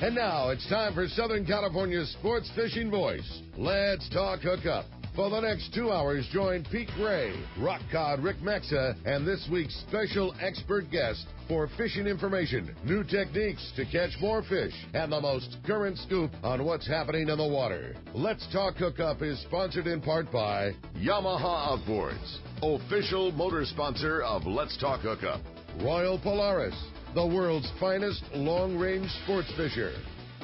And now it's time for Southern California's sports fishing voice. Let's talk hookup. For the next 2 hours, join Pete Gray, rock cod Rick Maxa, and this week's special expert guest for fishing information, new techniques to catch more fish, and the most current scoop on what's happening in the water. Let's Talk Hookup is sponsored in part by Yamaha Outboards, official motor sponsor of Let's Talk Hookup. Royal Polaris, the world's finest long-range sports fisher.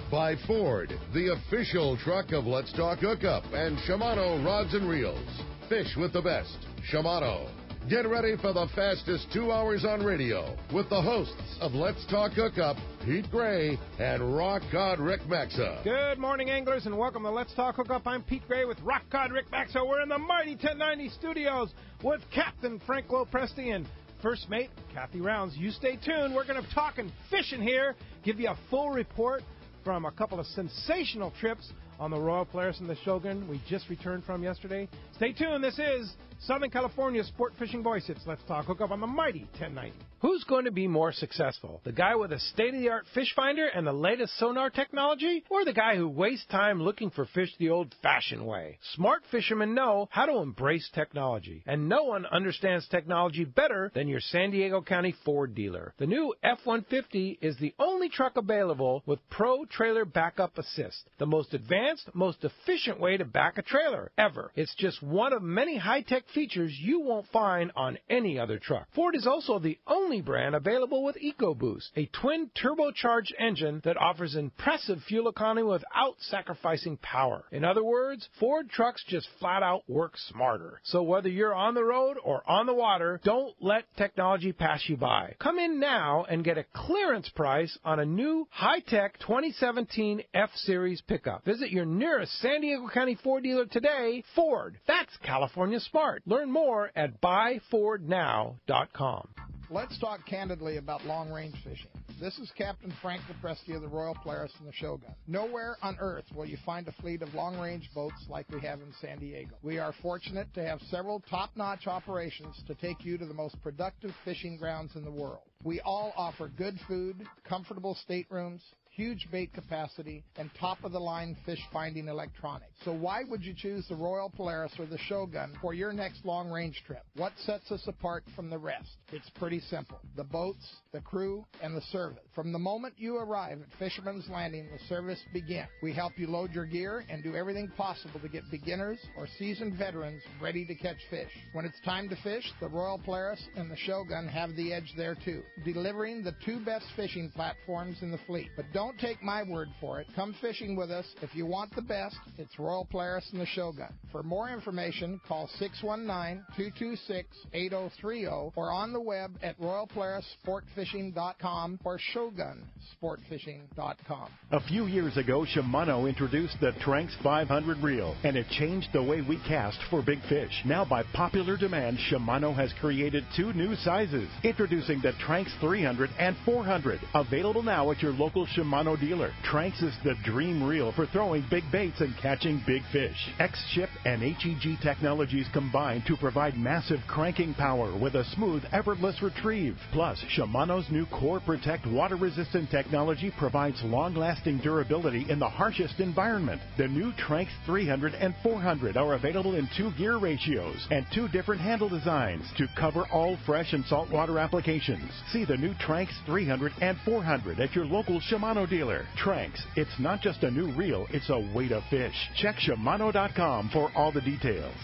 By Ford, the official truck of Let's Talk Hookup, and Shimano Rods and Reels. Fish with the best. Shimano. Get ready for the fastest 2 hours on radio with the hosts of Let's Talk Hookup, Pete Gray and Rock Cod Rick Maxa. Good morning, anglers, and welcome to Let's Talk Hookup. I'm Pete Gray with Rock Cod Rick Maxa. We're in the mighty 1090 studios with Captain Frank LoPreste and First Mate Kathy Rounds. You stay tuned. We're going to be talking fishing here, give you a full report from a couple of sensational trips on the Royal Polaris and the Shogun we just returned from yesterday. Stay tuned. This is Southern California's sport fishing voice. It's Let's Talk Hookup on the mighty 1090. Who's going to be more successful? The guy with a state-of-the-art fish finder and the latest sonar technology? Or the guy who wastes time looking for fish the old-fashioned way? Smart fishermen know how to embrace technology. And no one understands technology better than your San Diego County Ford dealer. The new F-150 is the only truck available with Pro Trailer Backup Assist, the most advanced, most efficient way to back a trailer ever. It's just one of many high-tech features you won't find on any other truck. Ford is also the only brand available with EcoBoost, a twin turbocharged engine that offers impressive fuel economy without sacrificing power. In other words, Ford trucks just flat out work smarter. So whether you're on the road or on the water, don't let technology pass you by. Come in now and get a clearance price on a new high-tech 2017 F-Series pickup. Visit your nearest San Diego County Ford dealer today. Ford, that's California smart. Learn more at buyfordnow.com. Let's talk candidly about long-range fishing. This is Captain Frank LoPreste of the Royal Polaris and the Shogun. Nowhere on earth will you find a fleet of long-range boats like we have in San Diego. We are fortunate to have several top-notch operations to take you to the most productive fishing grounds in the world. We all offer good food, comfortable staterooms, huge bait capacity, and top-of-the-line fish-finding electronics. So why would you choose the Royal Polaris or the Shogun for your next long-range trip? What sets us apart from the rest? It's pretty simple. The boats, the crew, and the service. From the moment you arrive at Fisherman's Landing, the service begins. We help you load your gear and do everything possible to get beginners or seasoned veterans ready to catch fish. When it's time to fish, the Royal Polaris and the Shogun have the edge there too, delivering the two best fishing platforms in the fleet. But don't take my word for it. Come fishing with us. If you want the best, it's Royal Polaris and the Shogun. For more information, call 619-226-8030 or on the web at royalpolarissportfishing.com or shogunsportfishing.com. A few years ago, Shimano introduced the Tranx 500 reel, and it changed the way we cast for big fish. Now, by popular demand, Shimano has created two new sizes. Introducing the Tranx 300 and 400, available now at your local Shimano dealer. Tranx is the dream reel for throwing big baits and catching big fish. X-Ship and HEG technologies combine to provide massive cranking power with a smooth, effortless retrieve. Plus, Shimano's new Core Protect water-resistant technology provides long-lasting durability in the harshest environment. The new Tranx 300 and 400 are available in 2 gear ratios and 2 different handle designs to cover all fresh and saltwater applications. See the new Tranx 300 and 400 at your local Shimano dealer. Tranx, it's not just a new reel, it's a way to fish. Check Shimano.com for all the details.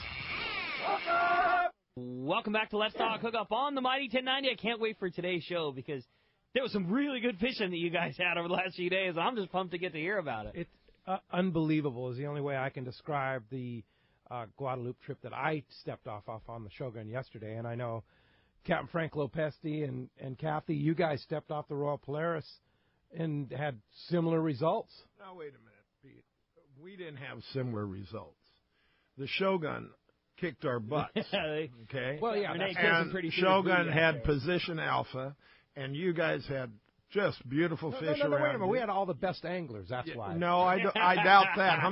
Welcome back to Let's Talk Hookup on the Mighty 1090. I can't wait for today's show because there was some really good fishing that you guys had over the last few days. I'm just pumped to get to hear about it. It's unbelievable is the only way I can describe the Guadalupe trip that I stepped off on the Shogun yesterday. And I know Captain Frank LoPreste and Kathy, you guys stepped off the Royal Polaris and had similar results. Now, wait a minute, Pete. We didn't have similar results. The Shogun kicked our butts. Okay? Well, yeah. And Shogun had position alpha, and you guys had just beautiful fish around. Wait a minute. We had all the best anglers. That's why. No, I doubt that. How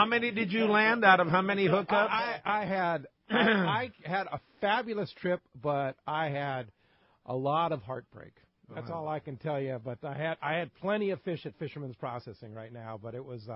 many did you land out of how many hookups? I had a fabulous trip, but I had a lot of heartbreak. That's all I can tell you. But I had plenty of fish at Fisherman's Processing right now, but it was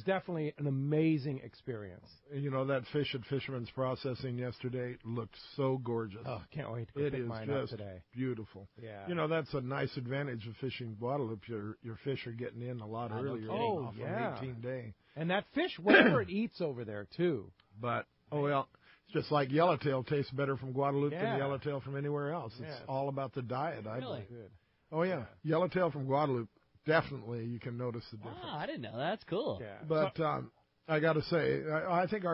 definitely an amazing experience. You know, that fish at Fisherman's Processing yesterday looked so gorgeous. Oh, can't wait to pick mine up today. It is just beautiful. Yeah. You know, that's a nice advantage of fishing Guadalupe. Your fish are getting in a lot earlier off an 18-day. And that fish, whatever it eats over there, too. But, it's just like yellowtail tastes better from Guadalupe than yellowtail from anywhere else. It's all about the diet, I believe. Good. Oh, yeah. Yellowtail from Guadalupe, definitely you can notice the difference. I didn't know. That's cool. Yeah. But I got to say, I think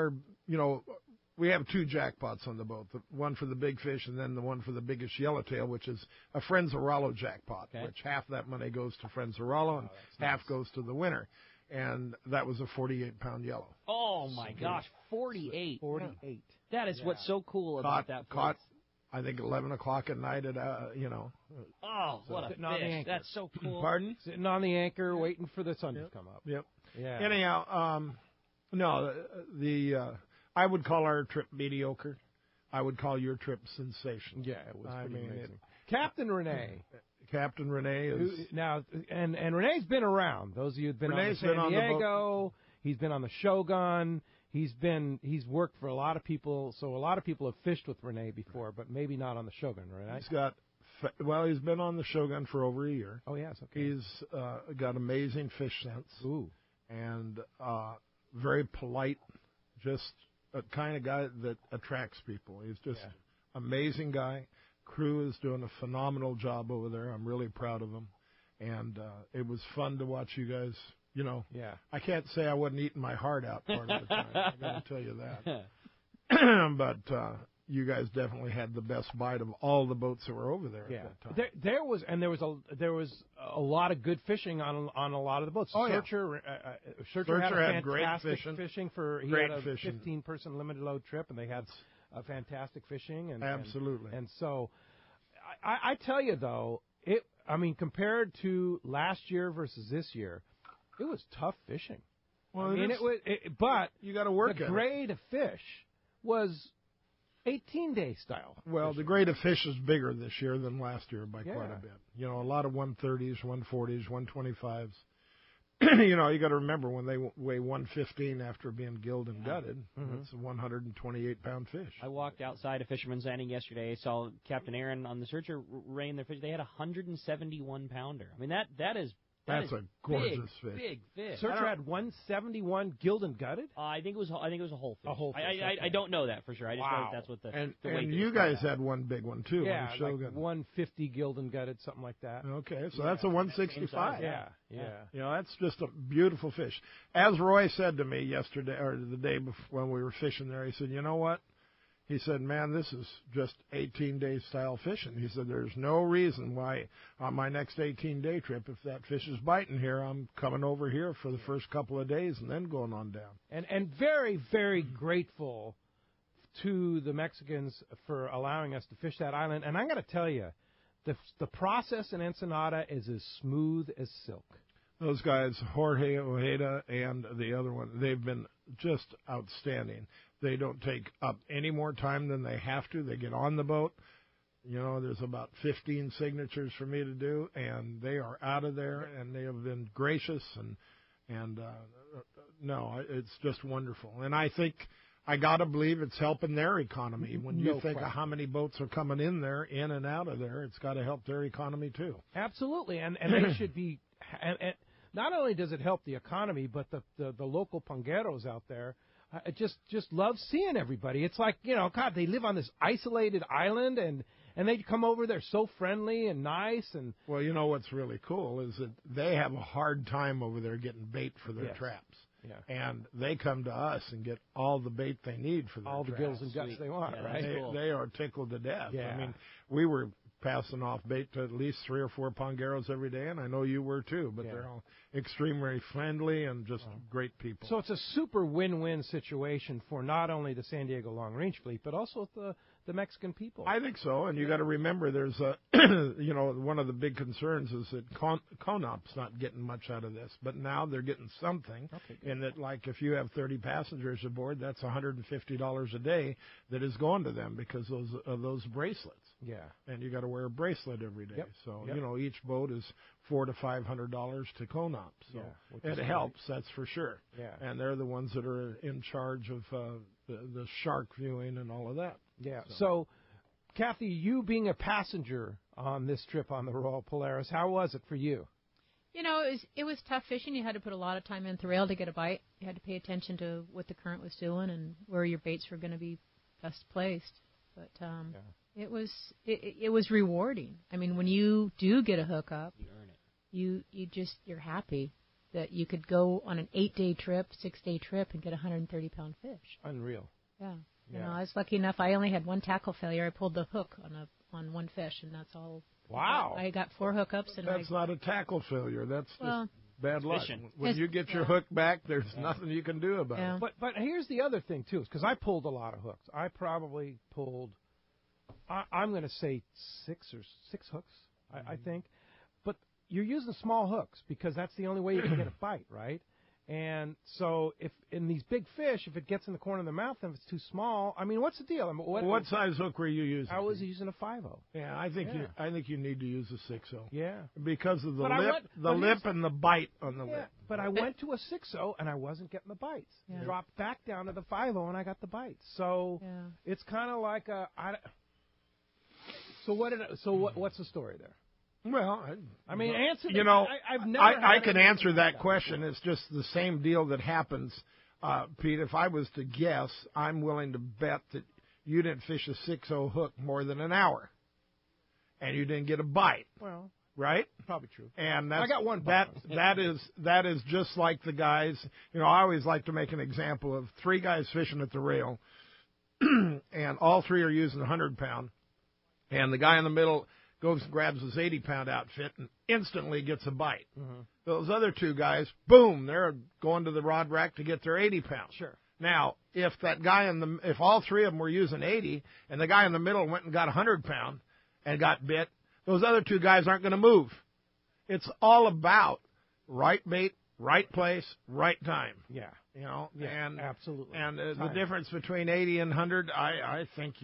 we have 2 jackpots on the boat, the one for the big fish and then the one for the biggest yellowtail, which is a Frenzarolo jackpot, which half that money goes to Frenzarolo and half goes to the winner. And that was a 48-pound yellow. Oh, my gosh, 48. 48. That is what's so cool about that. Caught, I think, 11 o'clock at night at, Oh, what a fish. That's so cool. Pardon? Sitting on the anchor, waiting for the sun to come up. Yep. Yeah. Anyhow, I would call our trip mediocre. I would call your trip sensational. Yeah, it was pretty amazing. Captain Renee. Captain Renee is... And Renee's been around. Those of you who've been on the San Diego, he's been on the Shogun. He's worked for a lot of people, so a lot of people have fished with Renee before, but maybe not on the Shogun, right? He's been on the Shogun for over a year. Oh, yes, okay. He's got amazing fish sense. Ooh. And very polite, just a kind of guy that attracts people. He's just amazing guy. Crew is doing a phenomenal job over there. I'm really proud of them. And it was fun to watch you guys. I can't say I wasn't eating my heart out part of the time. I got to tell you that. But you guys definitely had the best bite of all the boats that were over there at that time. There was a lot of good fishing on a lot of the boats. Oh, Searcher had great fantastic fishing for he great had a fishing. 15-person limited load trip, and they had fantastic fishing. Absolutely. And so, I tell you though, compared to last year versus this year, it was tough fishing. Well, but you got to work the at grade of fish was 18-day style. Well, the grade of fish is bigger this year than last year by quite a bit. A lot of 130s, 140s, 125s. You got to remember when they weigh 115 after being gilled and gutted, that's a 128-pound fish. I walked outside a fisherman's landing yesterday, saw Captain Aaron on the Searcher reighing their fish. They had a 171-pounder. I mean, that's a gorgeous fish. Big fish. Searcher had 171 gilled and gutted? I think it was a whole fish. A whole fish. I don't know that for sure. I just know that's what the weight and is. you guys had one big one too. Yeah, on the Shogun. like 150 gilled and gutted, something like that. Okay, so that's a 165. Yeah. That's just a beautiful fish. As Roy said to me yesterday or the day before when we were fishing there, he said, "You know what?" He said, "Man, this is just 18-day style fishing." He said, "There's no reason why on my next 18-day trip, if that fish is biting here, I'm coming over here for the first couple of days and then going on down." And very, very grateful to the Mexicans for allowing us to fish that island. And I got to tell you, the process in Ensenada is as smooth as silk. Those guys, Jorge Ojeda and the other one, they've been just outstanding. They don't take up any more time than they have to. They get on the boat. There's about 15 signatures for me to do, and they are out of there, and they have been gracious, and it's just wonderful. And I think I got to believe it's helping their economy. When you think of how many boats are coming in there, in and out of there, it's got to help their economy too. Absolutely, and they should be. And not only does it help the economy, but the local pangueros out there just love seeing everybody. It's like, God, they live on this isolated island, and they come over. They're so friendly and nice. And well, what's really cool is that they have a hard time over there getting bait for their traps. Yeah. And they come to us and get all the bait they need for their all traps. the gills and guts they want, right? They are tickled to death. Yeah. I mean, we were passing off bait to at least 3 or 4 pangueros every day, and I know you were too, but they're all extremely friendly and just great people. So it's a super win-win situation for not only the San Diego Long Range Fleet, but also the Mexican people. I think so, and you got to remember there's a, one of the big concerns is that CONOP's not getting much out of this, but now they're getting something. Okay, in that, like, if you have 30 passengers aboard, that's $150 a day that is going to them because of those bracelets. Yeah. And you got to wear a bracelet every day. Yep. So Yep. Each boat is $400 to $500 to CONOP. So it helps, that's for sure. Yeah. And they're the ones that are in charge of the shark viewing and all of that. Yeah. So, Kathy, you being a passenger on this trip on the Royal Polaris, how was it for you? It was tough fishing. You had to put a lot of time in the rail to get a bite. You had to pay attention to what the current was doing and where your baits were going to be best placed. But it was rewarding. I mean, when you do get a hookup, You earn it. you're happy that you could go on an 8-day trip, 6-day trip, and get a 130-pound fish. Unreal. Yeah. Yeah. I was lucky enough. I only had one tackle failure. I pulled the hook on one fish, and that's all. Wow. I got 4 hookups, and That's not a tackle failure. That's just bad luck. fishing. When you get your hook back, there's nothing you can do about it. But here's the other thing, too, because I pulled a lot of hooks. I probably pulled, I'm going to say 6 hooks, I think. But you're using small hooks because that's the only way you can get a bite, right? And so if in these big fish, if it gets in the corner of the mouth and if it's too small, I mean, what's the deal? I mean, What size hook were you using? I was using a 5/0. Yeah, I think you need to use a 6/0. Yeah. Because of the But lip and the bite on the lip. But I went to a 6/0 and I wasn't getting the bites. Yeah. Dropped back down to the 5/0 and I got the bites. So it's kind of like what's the story there? Well, I mean, answer. I've never. I can answer that question. It's just the same deal that happens, Pete. If I was to guess, I'm willing to bet that you didn't fish a 6/0 hook more than an hour, and you didn't get a bite. Well, right? Probably true. And I got one bite. That is just like the guys. I always like to make an example of 3 guys fishing at the rail, and all 3 are using 100-pound, and the guy in the middle goes and grabs his 80-pound outfit and instantly gets a bite. Mm-hmm. Those other 2 guys, boom, they're going to the rod rack to get their 80-pound. Sure. Now, if all 3 of them were using 80, and the guy in the middle went and got 100-pound and got bit, those other 2 guys aren't going to move. It's all about right bait, right place, right time. Yeah. And absolutely. And the difference between 80 and 100, I think,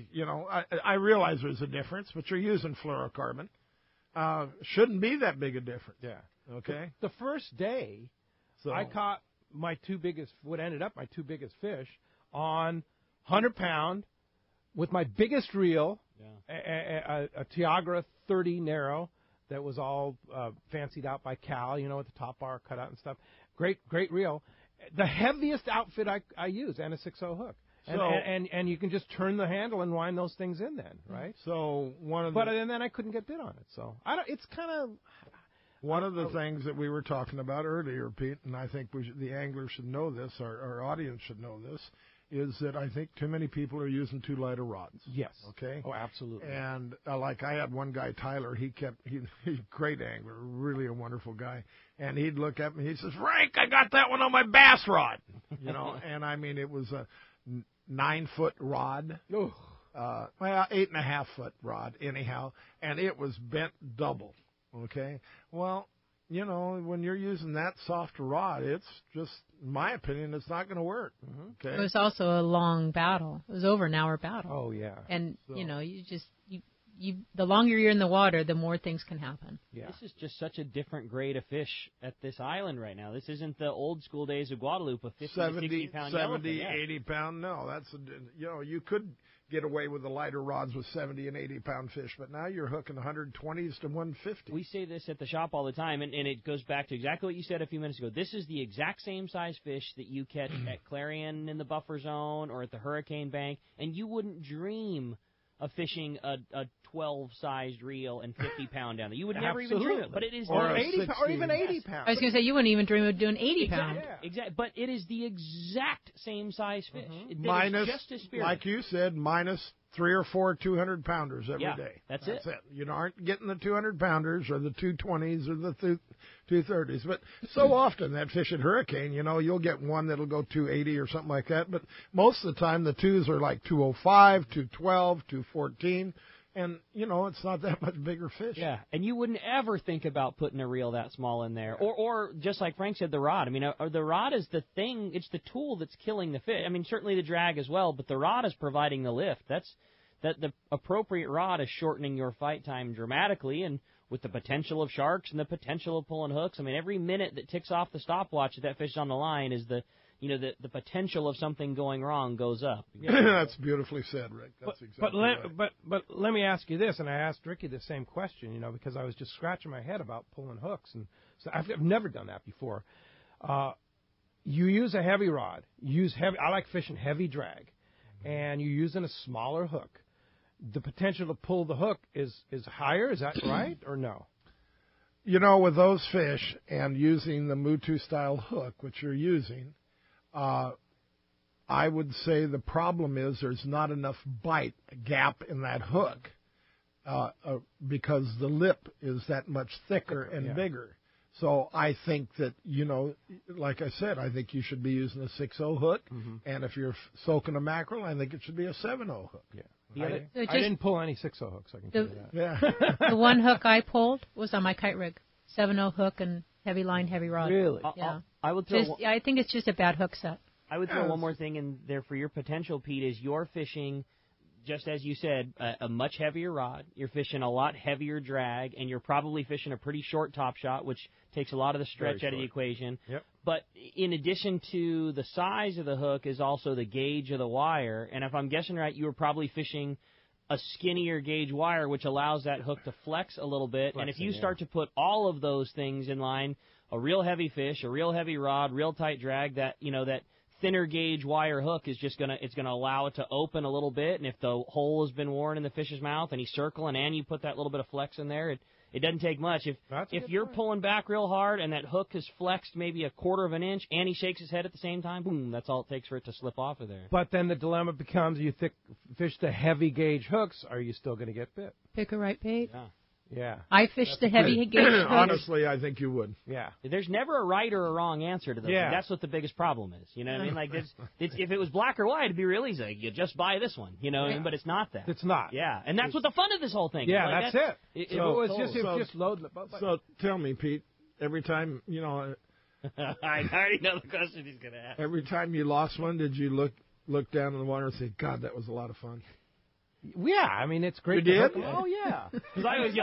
I realize there's a difference, but you're using fluorocarbon. Shouldn't be that big a difference. Yeah. Okay. The first day, I caught what ended up my 2 biggest fish on 100-pound with my biggest reel, a Tiagra 30 narrow that was all fancied out by Cal, with the top bar cut out and stuff. Great reel. The heaviest outfit I use, and a 6/0 hook. And you can just turn the handle and wind those things in then, right? So and then I couldn't get bit on it. So it's kind of one of the things that we were talking about earlier, Pete, and I think the anglers should know this, our audience should know this, is that I think too many people are using too light of rods. Yes. Okay. Oh, absolutely. And like I had one guy, Tyler. He's a great angler, really a wonderful guy. And he'd look at me. He says, "Frank, I got that one on my bass rod." And I mean it was a 9-foot rod. Oh. 8.5-foot rod anyhow, and it was bent double. Okay. Well, when you're using that soft rod, it's just, in my opinion, it's not going to work. Mm-hmm. Okay. It was also a long battle. It was over an hour battle. Oh yeah. And the longer you're in the water, the more things can happen. Yeah. This is just such a different grade of fish at this island right now. This isn't the old school days of Guadalupe, a 50 to 60 pound 70, 80 pound. No, that's you could get away with the lighter rods with 70 and 80 pound fish, but now you're hooking 120s to 150. We say this at the shop all the time, and it goes back to exactly what you said a few minutes ago. This is the exact same size fish that you catch at Clarion in the buffer zone or at the Hurricane Bank, and you wouldn't dream of fishing a 12-sized reel and 50-pound down there. You would never even dream it. But it is or 80 or even 80 pounds. I was going to say you wouldn't even dream of doing 80 pounds. Exactly. But it is the exact same size fish. Minus, just as spirited. like you said, minus 3 or 4 200-pounders every day. That's it. You aren't getting the 200-pounders or the 220s or the 230s. But so often that fish at Hurricane, you'll get one that'll go 280 or something like that. But most of the time the twos are like 205, 212, 214. And, it's not that much bigger fish. Yeah, and you wouldn't ever think about putting a reel that small in there. Or just like Frank said, the rod. I mean, the rod is the thing, it's the tool that's killing the fish. I mean, certainly the drag as well, but the rod is providing the lift. The appropriate rod is shortening your fight time dramatically, and with the potential of sharks and the potential of pulling hooks. I mean, every minute that ticks off the stopwatch that fish is on the line is the potential of something going wrong goes up. That's beautifully said, Rick. That's exactly right. But let me ask you this, and I asked Ricky the same question, because I was just scratching my head about pulling hooks, and so I've never done that before. You use a heavy rod. I like fishing heavy drag, and you're using a smaller hook. The potential to pull the hook is higher. Is that right or no? With those fish and using the Mutu-style hook, which you're using, I would say the problem is there's not enough bite gap in that hook because the lip is that much thicker and bigger. So I think that, like I said, I think you should be using a 6.0 hook. Mm-hmm. And if you're soaking a mackerel, I think it should be a 7.0 hook. Yeah. I didn't pull any 6.0 hooks, I can tell you that. Yeah. The one hook I pulled was on my kite rig, 7.0 hook and heavy line, heavy rod. Really? Yeah. I think it's just a bad hook set. I would throw one more thing in there for your potential, Pete, is you're fishing, just as you said, a much heavier rod. You're fishing a lot heavier drag, and you're probably fishing a pretty short top shot, which takes a lot of the stretch out of the equation. Yep. But in addition to the size of the hook is also the gauge of the wire. And if I'm guessing right, you were probably fishing a skinnier gauge wire, which allows that hook to flex a little bit. And if you start to put all of those things in line, a real heavy fish, a real heavy rod, real tight drag, that thinner gauge wire hook is just gonna allow it to open a little bit. And if the hole has been worn in the fish's mouth and he's circling and you put that little bit of flex in there, it doesn't take much. If you're pulling back real hard and that hook has flexed maybe a quarter of an inch and he shakes his head at the same time, boom, that's all it takes for it to slip off of there. But then the dilemma becomes, you fish the heavy gauge hooks, are you still going to get bit? Pick a right bait. Yeah. I fished the heavy gauge hooks. Honestly, I think you would. Yeah. There's never a right or a wrong answer to those. Yeah. That's what the biggest problem is. You know what I mean? Like, if it was black or white, it'd be real easy. Like, you just buy this one. You know what I mean? But it's not that. It's not. Yeah. And that's what the fun of this whole thing is. Yeah, like, that's it. If it was just loading the boat. So tell me, Pete, every time, I already know the question he's going to ask. Every time you lost one, did you look down in the water and say, God, that was a lot of fun? Yeah, I mean, it's great. You did? Oh, yeah. Because I always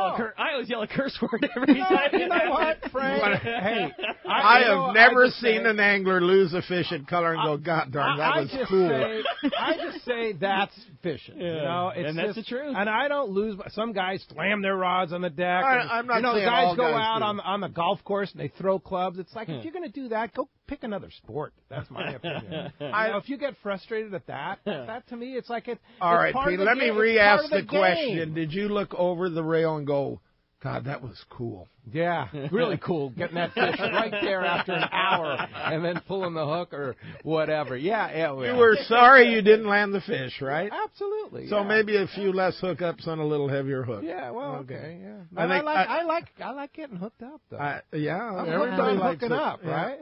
yell a curse word every time. You know what, Frank? Hey, I have never seen an angler lose a fish at color and go, God darn, that was cool. I just say that's fishing. Yeah. It's and that's the truth. And I don't lose. Some guys slam their rods on the deck. I'm not saying guys all go guys out do. on the golf course and they throw clubs. It's like, if you're going to do that, go pick another sport. That's my opinion. If you get frustrated at that to me, it's like it. All right, Pete, let me re-ask the question. Did you look over the rail and go, God, that was cool? Yeah, really cool, getting that fish right there after an hour and then pulling the hook or whatever. Yeah. You were sorry you didn't land the fish, right? Absolutely. So maybe a few less hookups on a little heavier hook. Yeah, well, okay. Yeah. I like getting hooked up, though. Everybody likes hooking up, right?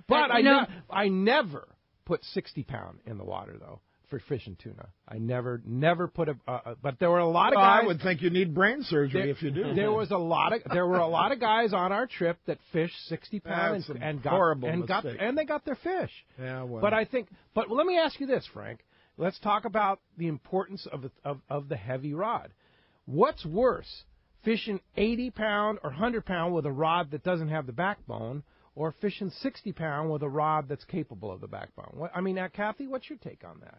But I never put 60-pound in the water, though, for fishing tuna. I never put but there were a lot of guys. I would think you need brain surgery if you do. There were a lot of guys on our trip that fished 60-pound and they got their fish. Yeah, well. But let me ask you this, Frank. Let's talk about the importance of the heavy rod. What's worse, fishing 80-pound or 100-pound with a rod that doesn't have the backbone, or fishing 60-pound with a rod that's capable of the backbone? Kathy, what's your take on that?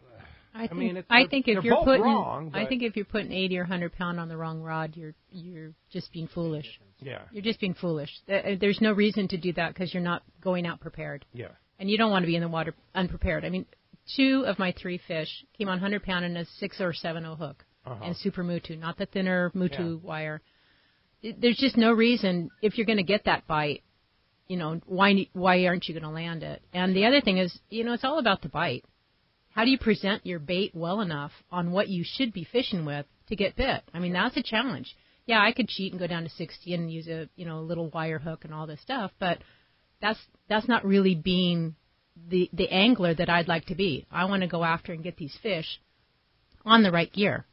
I think if you're putting 80 or 100 pound on the wrong rod, you're just being foolish. Yeah, you're just being foolish. There's no reason to do that because you're not going out prepared. Yeah, and you don't want to be in the water unprepared. I mean, 2 of my 3 fish came on 100 pound and a 6 or 7.0 hook and super Mutu, not the thinner Mutu wire. There's just no reason if you're going to get that bite. Why aren't you going to land it? And the other thing is, it's all about the bite. how do you present your bait well enough on what you should be fishing with to get bit? I mean, that's a challenge. Yeah, I could cheat and go down to 60 and use a little wire hook and all this stuff, but that's not really being the angler that I'd like to be. I want to go after and get these fish on the right gear.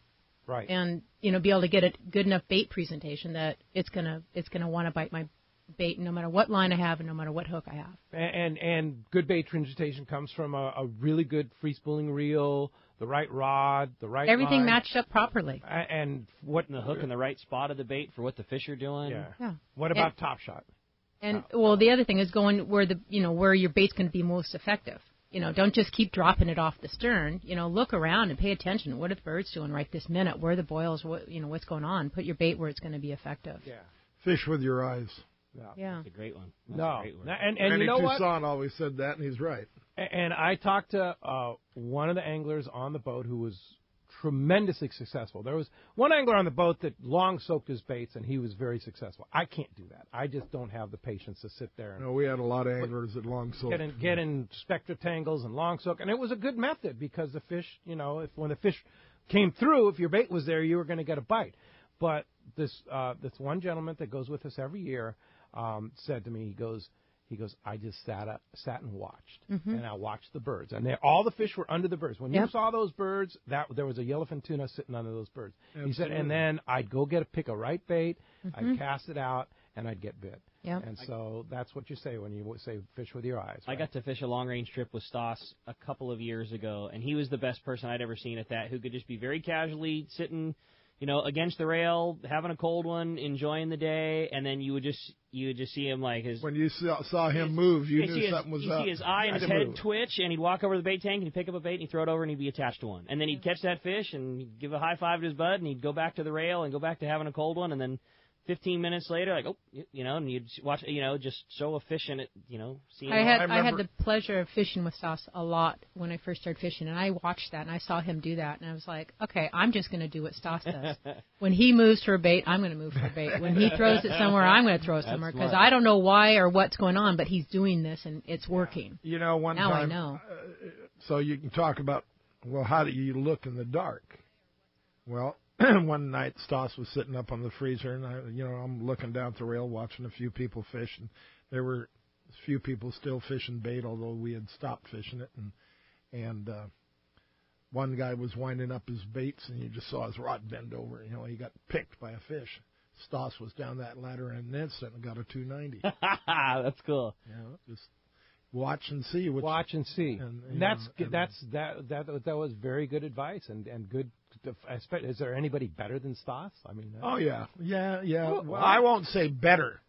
Right. And be able to get a good enough bait presentation that it's gonna want to bite my bait no matter what line I have and no matter what hook I have. And good bait presentation comes from a really good free spooling reel, the right rod, the right everything line. matched up properly. And the hook in the right spot of the bait for what the fish are doing. Yeah. What about Top Shot? And the other thing is going where where your bait's going to be most effective. Don't just keep dropping it off the stern. Look around and pay attention. What are the birds doing right this minute? Where are the boils? What's going on? Put your bait where it's going to be effective. Yeah. Fish with your eyes. Yeah. That's a great one. And Randy you know what? Toussaint always said that, and he's right. And I talked to one of the anglers on the boat who was tremendously successful. There was one angler on the boat that long soaked his baits, and he was very successful. I can't do that. I just don't have the patience to sit there. No, we had a lot of anglers that long soak. Get in spectra tangles and long soak, and it was a good method because the fish, when the fish came through, if your bait was there, you were going to get a bite. But this one gentleman that goes with us every year said to me, he goes, I just sat and watched, and I watched the birds, and all the fish were under the birds. When you saw those birds, there was a yellowfin tuna sitting under those birds. Absolutely. He said, and then I'd go pick a right bait, I'd cast it out, and I'd get bit. Yep. And so that's what you say when you say fish with your eyes. Right? I got to fish a long-range trip with Stoss a couple of years ago, and he was the best person I'd ever seen at that, who could just be very casually sitting against the rail, having a cold one, enjoying the day, and then you would just see him like his. When you saw him move, you knew something was up. You see his eye and his head twitch, and he'd walk over to the bait tank and he'd pick up a bait and he'd throw it over and he'd be attached to one, and then he'd catch that fish and he'd give a high five to his bud and he'd go back to the rail and go back to having a cold one, and then 15 minutes later, and you'd watch, just so efficient at, seeing. I had the pleasure of fishing with Stoss a lot when I first started fishing, and I watched that, and I saw him do that, and I was like, okay, I'm just going to do what Stoss does. When he moves for a bait, I'm going to move for a bait. When he throws it somewhere, I'm going to throw it somewhere, because I don't know why or what's going on, but he's doing this, and it's working. One now time, I know. So you can talk about, how do you look in the dark? Well, one night, Stoss was sitting up on the freezer, and I'm looking down at the rail, watching a few people fish, and there were a few people still fishing bait, although we had stopped fishing it, and one guy was winding up his baits, and you just saw his rod bend over. He got picked by a fish. Stoss was down that ladder in an instant and got a 290. That's cool. Just watch and see. Watch and see. And that was very good advice and good. Is there anybody better than Stoss? I mean. Oh yeah. Well, I won't say better.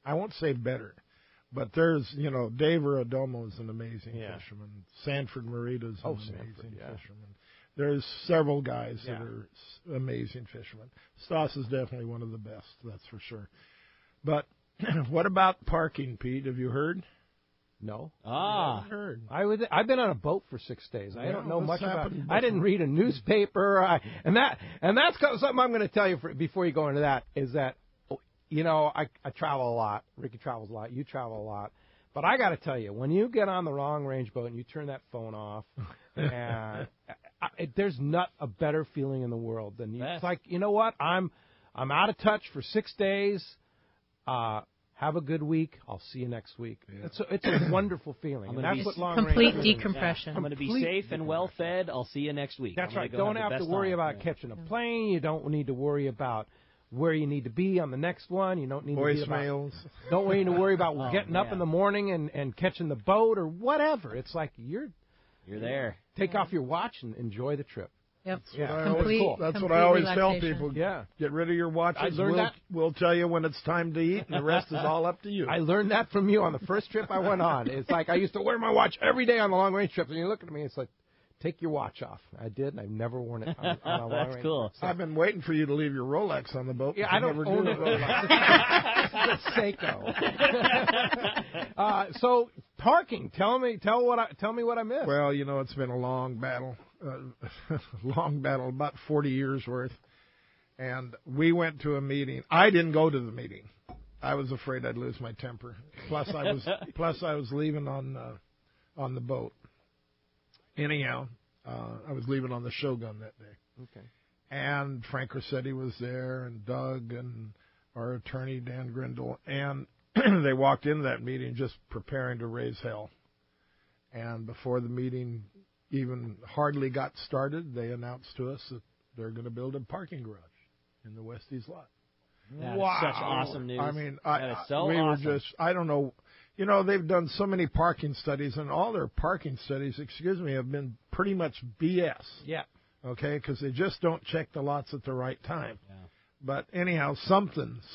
But there's, Dave Adomo is an amazing fisherman. Sanford Morita's an amazing fisherman. There's several guys that are amazing fishermen. Stoss is definitely one of the best, that's for sure. But what about parking, Pete? Have you heard? No. I heard. I've been on a boat for 6 days. I don't know much about it. I didn't read a newspaper. And that's something I'm going to tell you before you go into that is that, I travel a lot. Ricky travels a lot. You travel a lot. But I got to tell you, when you get on the wrong range boat and you turn that phone off, and there's not a better feeling in the world than you. It's like, you know what? I'm out of touch for 6 days. Have a good week. I'll see you next week. Yeah. It's a wonderful feeling. And that's what long complete range decompression. I'm going to be safe and well fed. I'll see you next week. That's right. Don't have to worry about catching a plane. You don't need to worry about where you need to be on the next one. You don't need voicemails. Don't need to worry about getting up in the morning and catching the boat or whatever. It's like you're there. Take off your watch and enjoy the trip. Yep. That's what I always tell people. Yeah. Get rid of your watches. We'll tell you when it's time to eat, and the rest is all up to you. I learned that from you on the first trip I went on. It's like I used to wear my watch every day on the long range trips, and you look at me, it's like, take your watch off. I did, and I've never worn it on a long range. That's cool. So, I've been waiting for you to leave your Rolex on the boat. Yeah, I don't own a Rolex. This is a Seiko. So parking. Tell me what I missed. Well, it's been a long battle. About 40 years worth. And we went to a meeting. I didn't go to the meeting. I was afraid I'd lose my temper. Plus I was leaving on the boat. Anyhow, I was leaving on the Shogun that day. Okay. And Frank Rossetti was there, and Doug, and our attorney, Dan Grindle. And they walked into that meeting just preparing to raise hell. And before the meeting even hardly got started, they announced to us that they're going to build a parking garage in the Westies lot. That wow. is such awesome news. I mean, that is so we awesome. were just, I don't know, you know, they've done so many parking studies, and all their parking studies, have been pretty much BS. Yeah. Okay, because they just don't check the lots at the right time. Yeah. But anyhow,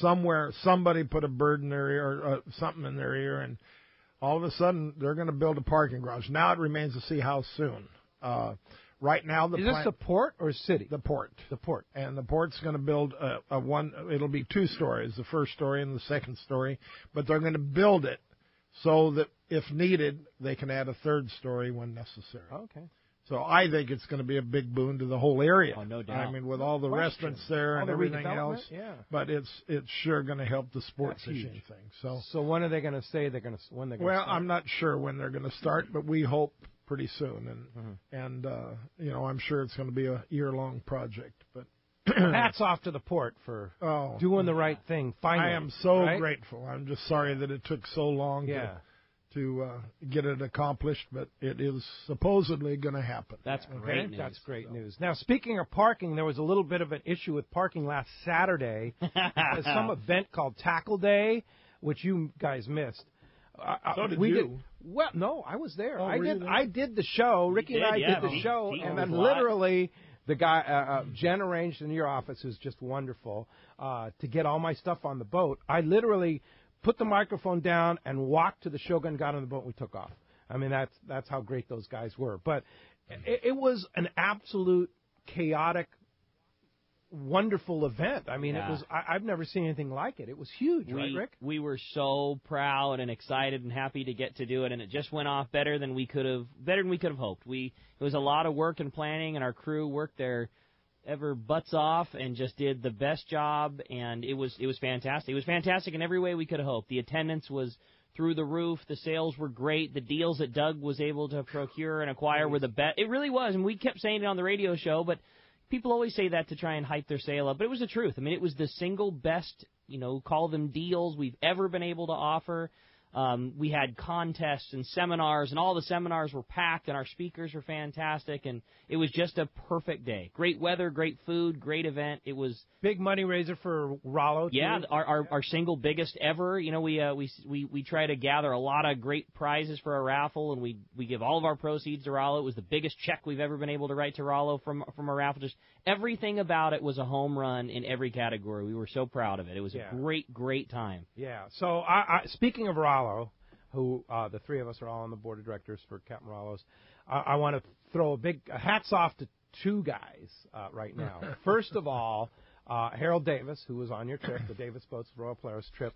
somewhere, somebody put a bird in their ear, or something in their ear, and all of a sudden they're going to build a parking garage. Now it remains to see how soon. Right now, Is this the port or city? The port. The port. And the port's going to build it'll be 2 stories, the first story and the second story, but they're going to build it so that if needed, they can add a 3rd story when necessary. Okay. So I think it's going to be a big boon to the whole area. Oh, no doubt. I mean, with all the restaurants there All and the everything redevelopment? else. Yeah. But it's sure going to help the sport That's fishing huge. thing. So when are they going to say when they're going to Well, start? I'm not sure when they're going to start, but we hope pretty soon. And you know, I'm sure it's going to be a year-long project. But hats off to the port for doing the right thing. Finally, I am so right? grateful. I'm just sorry that it took so long to get it accomplished, but it is supposedly going to happen. That's great news. That's great news. Now, speaking of parking, there was a little bit of an issue with parking last Saturday. Some event called Tackle Day, which you guys missed. So did you. Well, no, I was there. Oh, I did the show. Ricky and I did the show, and then literally the guy, Jen arranged in your office, who's just wonderful, to get all my stuff on the boat. I literally put the microphone down and walked to the Shogun, got on the boat, and we took off. I mean, that's how great those guys were. But it was an absolute chaotic, wonderful event. I mean, it was. I've never seen anything like it. It was huge, right, Rick? We were so proud and excited and happy to get to do it, and it just went off better than we could have hoped. It was a lot of work and planning, and our crew worked their ever butts off and just did the best job, and it was fantastic. It was fantastic in every way we could have hoped. The attendance was through the roof. The sales were great. The deals that Doug was able to procure and acquire were the best. It really was, and we kept saying it on the radio show, but people always say that to try and hype their sale up, but it was the truth. I mean, it was the single best, call them deals we've ever been able to offer. We had contests and seminars, and all the seminars were packed, and our speakers were fantastic, and it was just a perfect day. Great weather, great food, great event. It was big money raiser for Rollo. Yeah, our single biggest ever. We try to gather a lot of great prizes for our raffle, and we give all of our proceeds to Rollo. It was the biggest check we've ever been able to write to Rollo from a raffle. Just everything about it was a home run in every category. We were so proud of it. It was a great time. Yeah. So I speaking of Rollo, who the three of us are all on the board of directors for Captain Rollo's, I want to throw a big hats off to 2 guys right now. First of all, Harold Davis, who was on your trip, the Davis Boats Royal Polaris trip,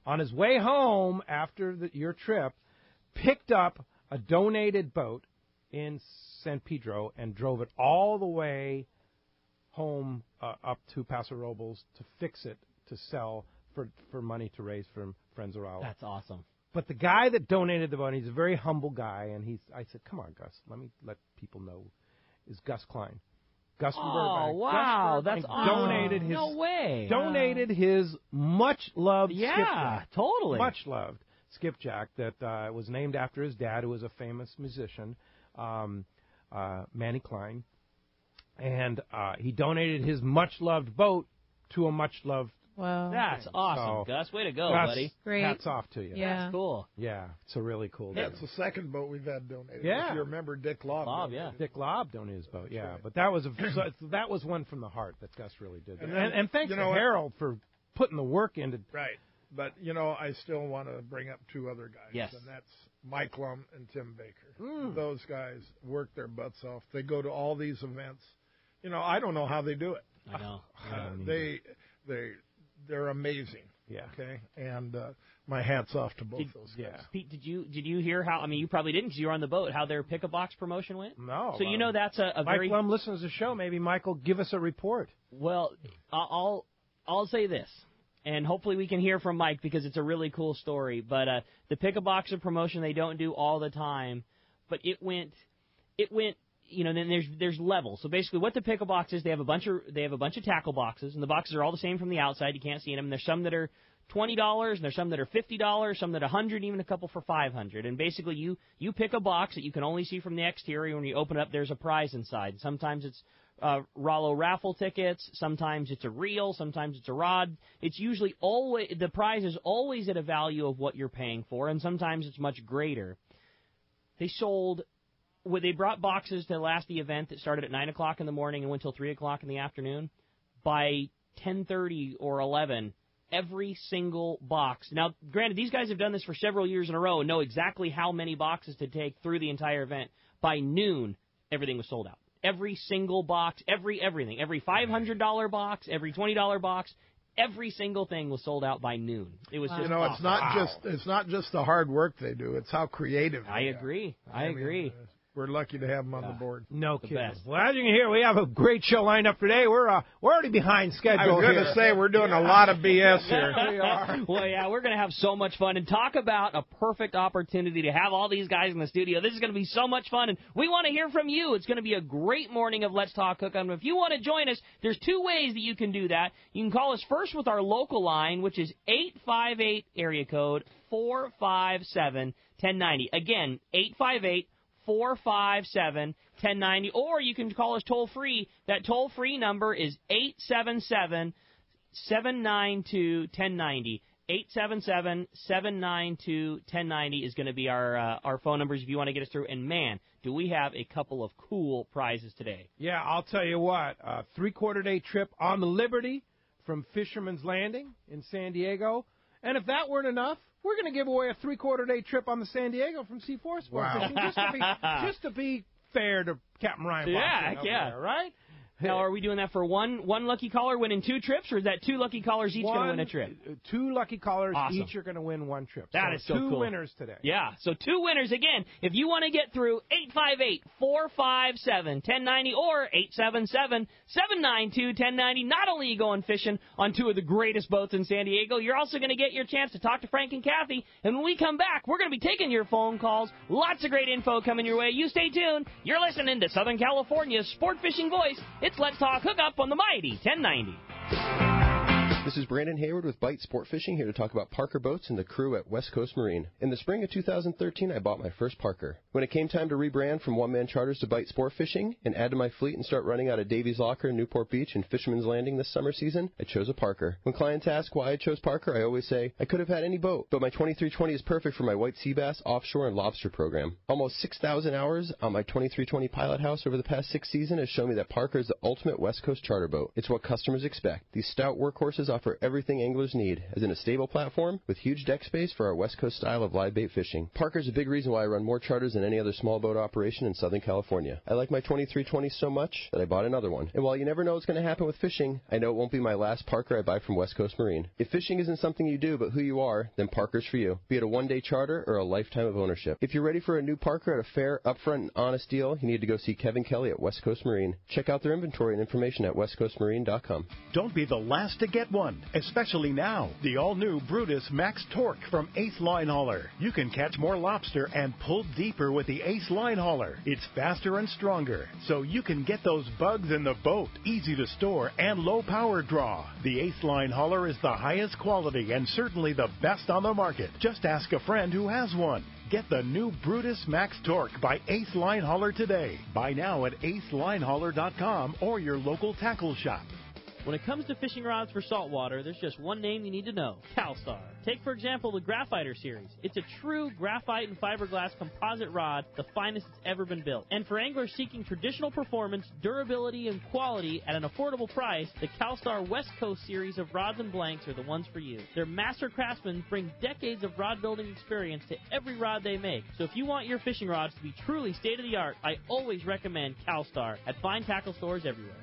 on his way home after your trip, picked up a donated boat in San Pedro and drove it all the way home up to Paso Robles to fix it to sell for money to raise from Friends of Rollo. That's awesome. But the guy that donated the boat, he's a very humble guy, and I said, come on, Gus, let people know, is Gus Klein. Gus from Burbank. Oh, wow, Gus that's awesome. No way. Donated his much-loved skipjack. Totally. Much-loved skipjack that was named after his dad, who was a famous musician, Manny Klein. And he donated his much-loved boat to a much-loved. Wow. That's awesome, Gus. Way to go, Gus, buddy. Great. Hats off to you. Yeah. That's cool. Yeah, it's a really cool deal. That's the second boat we've had donated. Yeah. If you remember Dick Lobb. Dick Lobb donated his boat, yeah. right. But that was that was one from the heart that Gus really did. And thanks to Harold for putting the work into. Right. But, I still want to bring up 2 other guys. Yes. And that's Mike Lum and Tim Baker. Those guys work their butts off. They go to all these events. I don't know how they do it. I know. They're amazing. Yeah. Okay. And my hat's off to both those guys. Yeah. Pete, did you hear how? I mean, you probably didn't because you were on the boat. How their pick-a-box promotion went? No. So that's a Mike very. Lum listens to the show. Maybe Michael give us a report. Well, I'll say this, and hopefully we can hear from Mike because it's a really cool story. But the pick-a-box promotion they don't do all the time, but it went. then there's levels. So basically, what the pickle box is, they have a bunch of tackle boxes, and the boxes are all the same from the outside. You can't see them. And there's some that are $20, and there's some that are $50, some that are $100, even a couple for $500. And basically, you pick a box that you can only see from the exterior. When you open it up, there's a prize inside. Sometimes it's Rollo raffle tickets. Sometimes it's a reel. Sometimes it's a rod. It's usually always the prize is always at a value of what you're paying for, and sometimes it's much greater. They brought boxes to last the event that started at 9 o'clock in the morning and went till 3 o'clock in the afternoon. By 10:30 or 11, every single box. Now, granted, these guys have done this for several years in a row and know exactly how many boxes to take through the entire event. By noon, everything was sold out. Every single box, everything. Every $500 box, every $20 box, every single thing was sold out by noon. It was just awesome. It's not just the hard work they do; it's how creative. I agree. We're lucky to have them on the board. No kidding. Best. Well, as you can hear, we have a great show lined up today. We're already behind schedule. I was going to say we're doing a lot of BS here. We are. Well, yeah, we're going to have so much fun and talk about a perfect opportunity to have all these guys in the studio. This is going to be so much fun, and we want to hear from you. It's going to be a great morning of Let's Talk Hookup. If you want to join us, there's two ways that you can do that. You can call us first with our local line, which is 858 area code 457-1090. Again, 858-457-1090, or you can call us toll-free. That toll-free number is 877-792-1090. 877-792-1090 is going to be our phone numbers if you want to get us through. And, man, do we have a couple of cool prizes today. Yeah, I'll tell you what. A three-quarter-day trip on the Liberty from Fisherman's Landing in San Diego. And if that weren't enough, we're going to give away a three-quarter-day trip on the San Diego from C4 Sports Fishing, just to be fair to Captain Ryan Boston. Yeah. There, right? Now, are we doing that for one lucky caller winning two trips, or is that two lucky callers each going to win a trip? Two lucky callers awesome. Each are going to win one trip. That is so two cool. winners today. Yeah, so two winners. Again, if you want to get through, 858-457-1090 or 877-792-1090. Not only are you going fishing on two of the greatest boats in San Diego, you're also going to get your chance to talk to Frank and Kathy. And when we come back, we're going to be taking your phone calls. Lots of great info coming your way. You stay tuned. You're listening to Southern California's sport fishing voice. It's Let's Talk Hookup on the mighty 1090. This is Brandon Hayward with Bite Sport Fishing, here to talk about Parker Boats and the crew at West Coast Marine. In the spring of 2013, I bought my first Parker. When it came time to rebrand from one-man charters to Bite Sport Fishing and add to my fleet and start running out of Davies Locker, Newport Beach, and Fisherman's Landing this summer season, I chose a Parker. When clients ask why I chose Parker, I always say, I could have had any boat, but my 2320 is perfect for my white sea bass, offshore, and lobster program. Almost 6,000 hours on my 2320 Pilot House over the past 6 seasons has shown me that Parker is the ultimate West Coast charter boat. It's what customers expect. These stout workhorses offer everything anglers need, as in a stable platform with huge deck space for our West Coast style of live bait fishing. Parker's a big reason why I run more charters than any other small boat operation in Southern California. I like my 2320 so much that I bought another one. And while you never know what's going to happen with fishing, I know it won't be my last Parker I buy from West Coast Marine. If fishing isn't something you do but who you are, then Parker's for you, be it a one-day charter or a lifetime of ownership. If you're ready for a new Parker at a fair, upfront, and honest deal, you need to go see Kevin Kelly at West Coast Marine. Check out their inventory and information at westcoastmarine.com. Don't be the last to get one, especially now. The all-new Brutus Max Torque from Ace Line Hauler. You can catch more lobster and pull deeper with the Ace Line Hauler. It's faster and stronger, so you can get those bugs in the boat, easy to store, and low power draw. The Ace Line Hauler is the highest quality and certainly the best on the market. Just ask a friend who has one. Get the new Brutus Max Torque by Ace Line Hauler today. Buy now at acelinehauler.com or your local tackle shop. When it comes to fishing rods for saltwater, there's just one name you need to know: CalStar. Take, for example, the Graphiter series. It's a true graphite and fiberglass composite rod, the finest it's ever been built. And for anglers seeking traditional performance, durability, and quality at an affordable price, the CalStar West Coast series of rods and blanks are the ones for you. Their master craftsmen bring decades of rod building experience to every rod they make. So if you want your fishing rods to be truly state-of-the-art, I always recommend CalStar at fine tackle stores everywhere.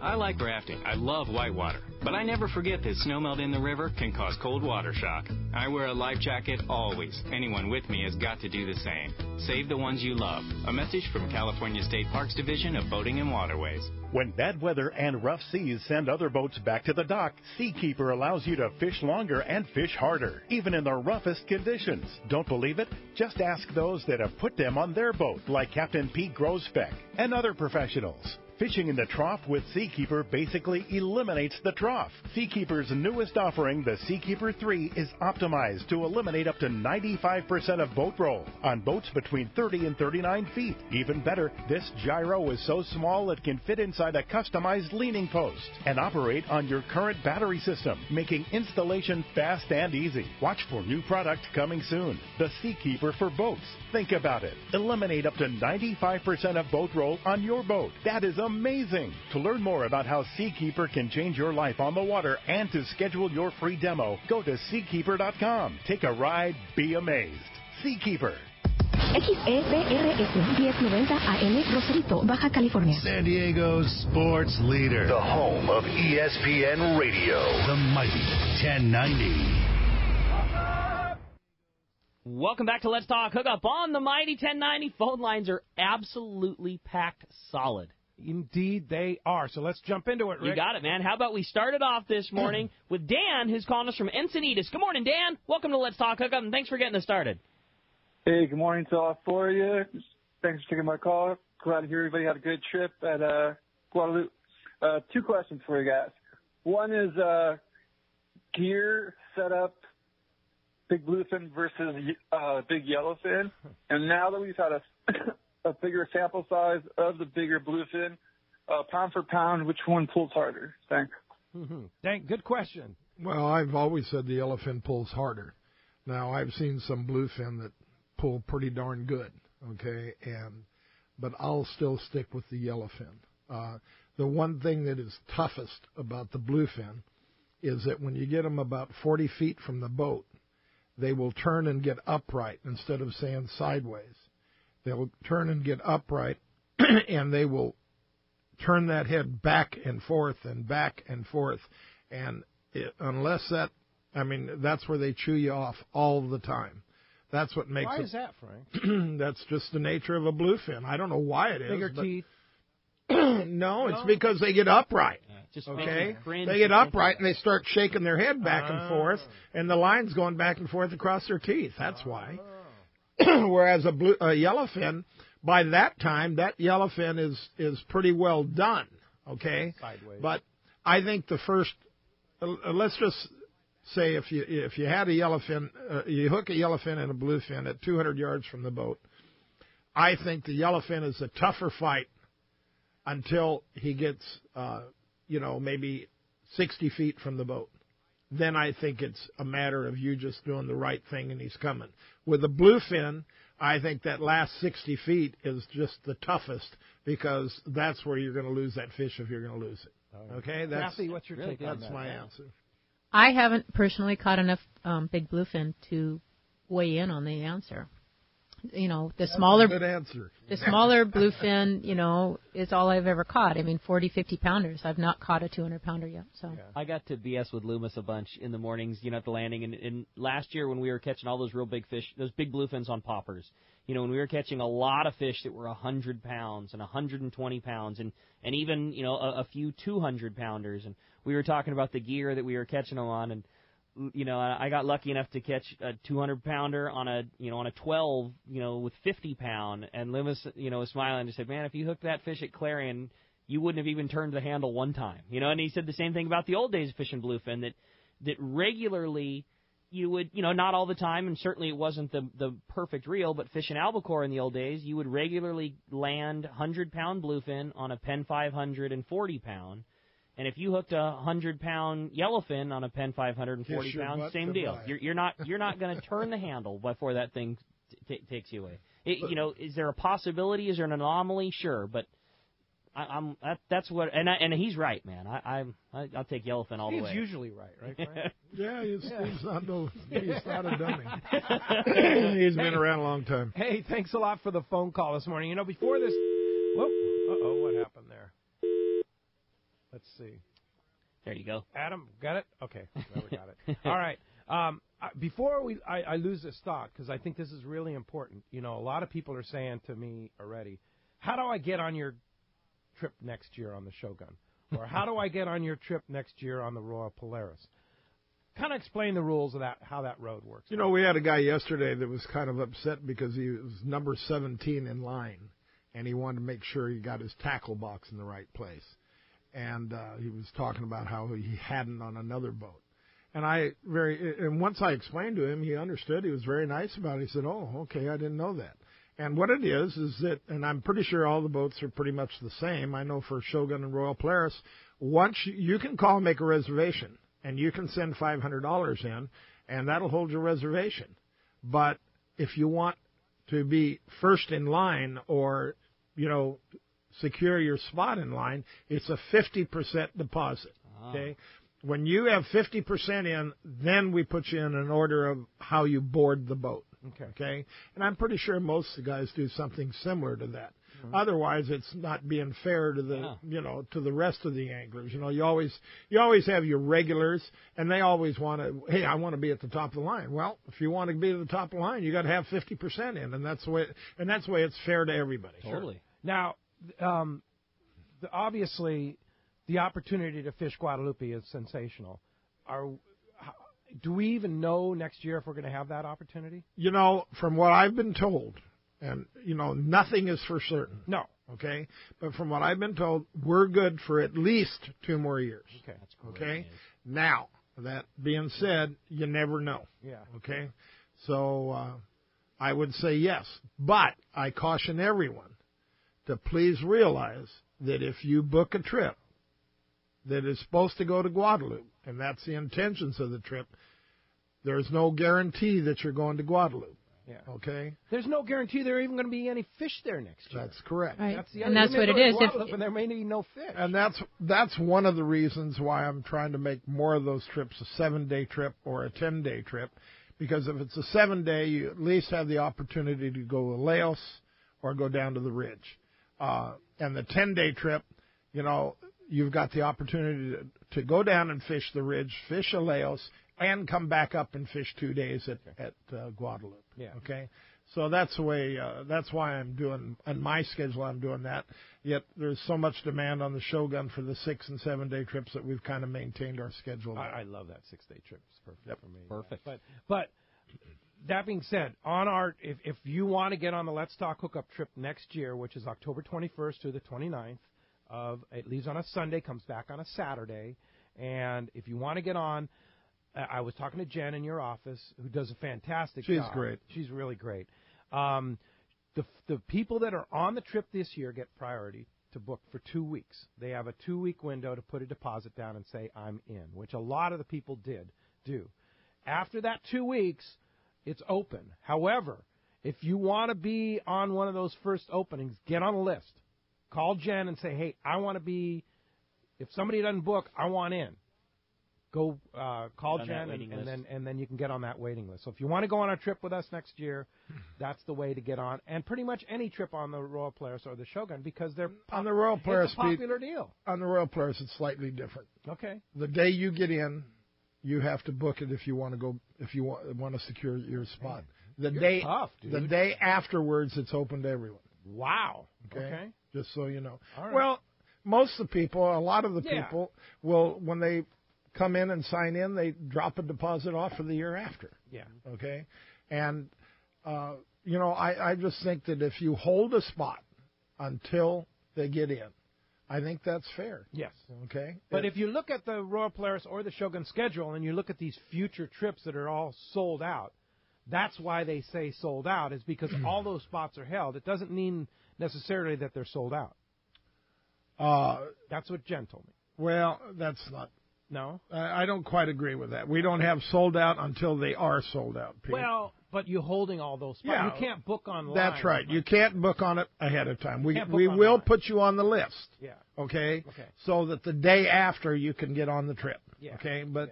I like rafting. I love whitewater. But I never forget that snowmelt in the river can cause cold water shock. I wear a life jacket always. Anyone with me has got to do the same. Save the ones you love. A message from California State Parks Division of Boating and Waterways. When bad weather and rough seas send other boats back to the dock, Seakeeper allows you to fish longer and fish harder, even in the roughest conditions. Don't believe it? Just ask those that have put them on their boat, like Captain Pete Grosbeck and other professionals. Fishing in the trough with Seakeeper basically eliminates the trough. Seakeeper's newest offering, the Seakeeper 3, is optimized to eliminate up to 95% of boat roll on boats between 30 and 39 feet. Even better, this gyro is so small it can fit inside a customized leaning post and operate on your current battery system, making installation fast and easy. Watch for new product coming soon. The Seakeeper for boats. Think about it. Eliminate up to 95% of boat roll on your boat. That is amazing. To learn more about how Seakeeper can change your life on the water and to schedule your free demo, go to seakeeper.com. Take a ride, be amazed. Seakeeper. XEPRS 1090 AM Rosarito, Baja California. San Diego's sports leader. The home of ESPN Radio. The mighty 1090. Welcome back to Let's Talk Hookup on the mighty 1090. Phone lines are absolutely packed solid. Indeed, they are. So let's jump into it, Rick. You got it, man. How about we start it off this morning with Dan, who's calling us from Encinitas. Good morning, Dan. Welcome to Let's Talk Hookup, and thanks for getting us started. Hey, good morning to all four of you. Thanks for taking my call. Glad to hear everybody had a good trip at Guadalupe. Two questions for you guys. One is gear setup, big bluefin versus big yellowfin. And now that we've had a bigger sample size of the bigger bluefin, pound for pound, which one pulls harder? Thanks. Thank. Good question. Well, I've always said the yellowfin pulls harder. Now, I've seen some bluefin that pull pretty darn good, okay, but I'll still stick with the yellowfin. The one thing that is toughest about the bluefin is that when you get them about 40 feet from the boat, they will turn and get upright instead of staying sideways. They'll turn and get upright, and they will turn that head back and forth and back and forth. And that's where they chew you off all the time. That's what makes it. Why is that, Frank? That's just the nature of a bluefin. I don't know why it is. Bigger teeth. No, it's because they get upright. Just okay? They get upright and they start shaking their head back and forth, and the line's going back and forth across their teeth. That's why. Whereas a yellowfin, by that time, that yellowfin is pretty well done, okay? Sideways. But I think the first, let's just say if you had a yellowfin, you hook a yellowfin and a bluefin at 200 yards from the boat, I think the yellowfin is a tougher fight until he gets, maybe 60 feet from the boat. Then I think it's a matter of you just doing the right thing and he's coming. With a bluefin, I think that last 60 feet is just the toughest because that's where you're going to lose that fish if you're going to lose it. Okay? Kathy, what's your take on that? That's my answer. I haven't personally caught enough big bluefin to weigh in on the answer. The smaller good answer. The smaller bluefin, is all I've ever caught. 40, 50 pounders. I've not caught a 200 pounder yet. So I got to BS with Loomis a bunch in the mornings, at the landing. And last year when we were catching all those real big fish, those big bluefins on poppers, when we were catching a lot of fish that were 100 pounds and 120 pounds and even, a few 200 pounders. And we were talking about the gear that we were catching them on, and I got lucky enough to catch a 200-pounder on a 12, with 50 pound. And Loomis, was smiling and said, "Man, if you hooked that fish at Clarion, you wouldn't have even turned the handle one time." And he said the same thing about the old days of fishing bluefin, that regularly you would, not all the time, and certainly it wasn't the perfect reel, but fishing albacore in the old days, you would regularly land 100-pound bluefin on a Penn 500 and 40-pound. And if you hooked a 100-pound yellowfin on a Penn 540 pounds, same deal. You're not going to turn the handle before that thing takes you away. Is there a possibility? Is there an anomaly? Sure, but that's what. And he's right, man. I'll take yellowfin all the way. He's usually right, Frank? Yeah, he's not a dummy. He's been around a long time. Hey, thanks a lot for the phone call this morning. Before this, what happened there? Let's see. There you go. Adam, got it? Okay, there we got it. All right. Before I lose this thought, because I think this is really important, a lot of people are saying to me already, how do I get on your trip next year on the Shogun? Or how do I get on your trip next year on the Royal Polaris? Kind of explain the rules of that, how that road works. We had a guy yesterday that was kind of upset because he was number 17 in line, and he wanted to make sure he got his tackle box in the right place. And he was talking about how he hadn't on another boat. And once I explained to him, he understood. He was very nice about it. He said, "Oh, okay, I didn't know that." And what it is that, and I'm pretty sure all the boats are pretty much the same. I know for Shogun and Royal Polaris, once you can call and make a reservation, and you can send $500 in, and that'll hold your reservation. But if you want to be first in line or, secure your spot in line, it's a 50% deposit, okay? When you have 50% in, then we put you in an order of how you board the boat, okay? And I'm pretty sure most of the guys do something similar to that. Mm-hmm. Otherwise, it's not being fair to the, to the rest of the anglers. You always have your regulars, and they always want to, hey, I want to be at the top of the line. Well, if you want to be at the top of the line, you got to have 50% in, and that's the way it's fair to everybody. Totally. Now, obviously, the opportunity to fish Guadalupe is sensational. Do we even know next year if we're going to have that opportunity? From what I've been told, and, nothing is for certain. No. Okay? But from what I've been told, we're good for at least 2 more years. Okay. That's great. Okay? Now, that being said, you never know. Yeah. Okay? So I would say yes. But I caution everyone to please realize that if you book a trip that is supposed to go to Guadalupe, and that's the intentions of the trip, there's no guarantee that you're going to Guadalupe. Yeah. Okay? There's no guarantee there are even going to be any fish there next year. That's correct. Right. That's what it is. And there may be no fish. And that's one of the reasons why I'm trying to make more of those trips a 7-day trip or a 10-day trip, because if it's a 7-day, you at least have the opportunity to go to Laos or go down to the Ridge. And the 10-day trip, you've got the opportunity to go down and fish the Ridge, fish a Laos, and come back up and fish 2 days at Guadalupe. Yeah. Okay. So that's the way. That's why I'm doing on my schedule. I'm doing that. Yet there's so much demand on the Shogun for the 6 and 7 day trips that we've kind of maintained our schedule. I love that 6-day trip. It's perfect for me. Perfect. But that being said, if you want to get on the Let's Talk Hookup trip next year, which is October 21st to the 29th, it leaves on a Sunday, comes back on a Saturday, and if you want to get on, I was talking to Jen in your office, who does a fantastic job. She's great. She's really great. The people that are on the trip this year get priority to book for 2 weeks. They have a 2-week window to put a deposit down and say, I'm in, which a lot of the people do. After that 2 weeks, it's open. However, if you want to be on one of those first openings, get on a list. Call Jen and say, hey, I want to be, if somebody doesn't book, I want in. Go call Jen, and then you can get on that waiting list. So if you want to go on a trip with us next year, that's the way to get on. And pretty much any trip on the Royal Polaris or the Shogun, because they're on the Royal Polaris, it's a popular deal. On the Royal Polaris, it's slightly different. Okay. The day you get in, you have to book it if you want to go. If you want to secure your spot. You're tough, dude. The day afterwards, it's open to everyone. Wow. Okay. Just so you know. All right. Well, most of the people, a lot of the people, will, when they come in and sign in, they drop a deposit off for the year after. Yeah. Okay? And, I just think that if you hold a spot until they get in, I think that's fair. Yes. Okay? But if you look at the Royal Polaris or the Shogun schedule and you look at these future trips that are all sold out, that's why they say sold out, is because all those spots are held. It doesn't mean necessarily that they're sold out. That's what Jen told me. Well, that's not. No? I don't quite agree with that. We don't have sold out until they are sold out, Pete. Well, but you're holding all those spots. Yeah, you can't book online. That's right. You can't book on it ahead of time. We will online. put you on the list. Yeah. Okay? Okay. So that the day after you can get on the trip. Yeah. Okay? But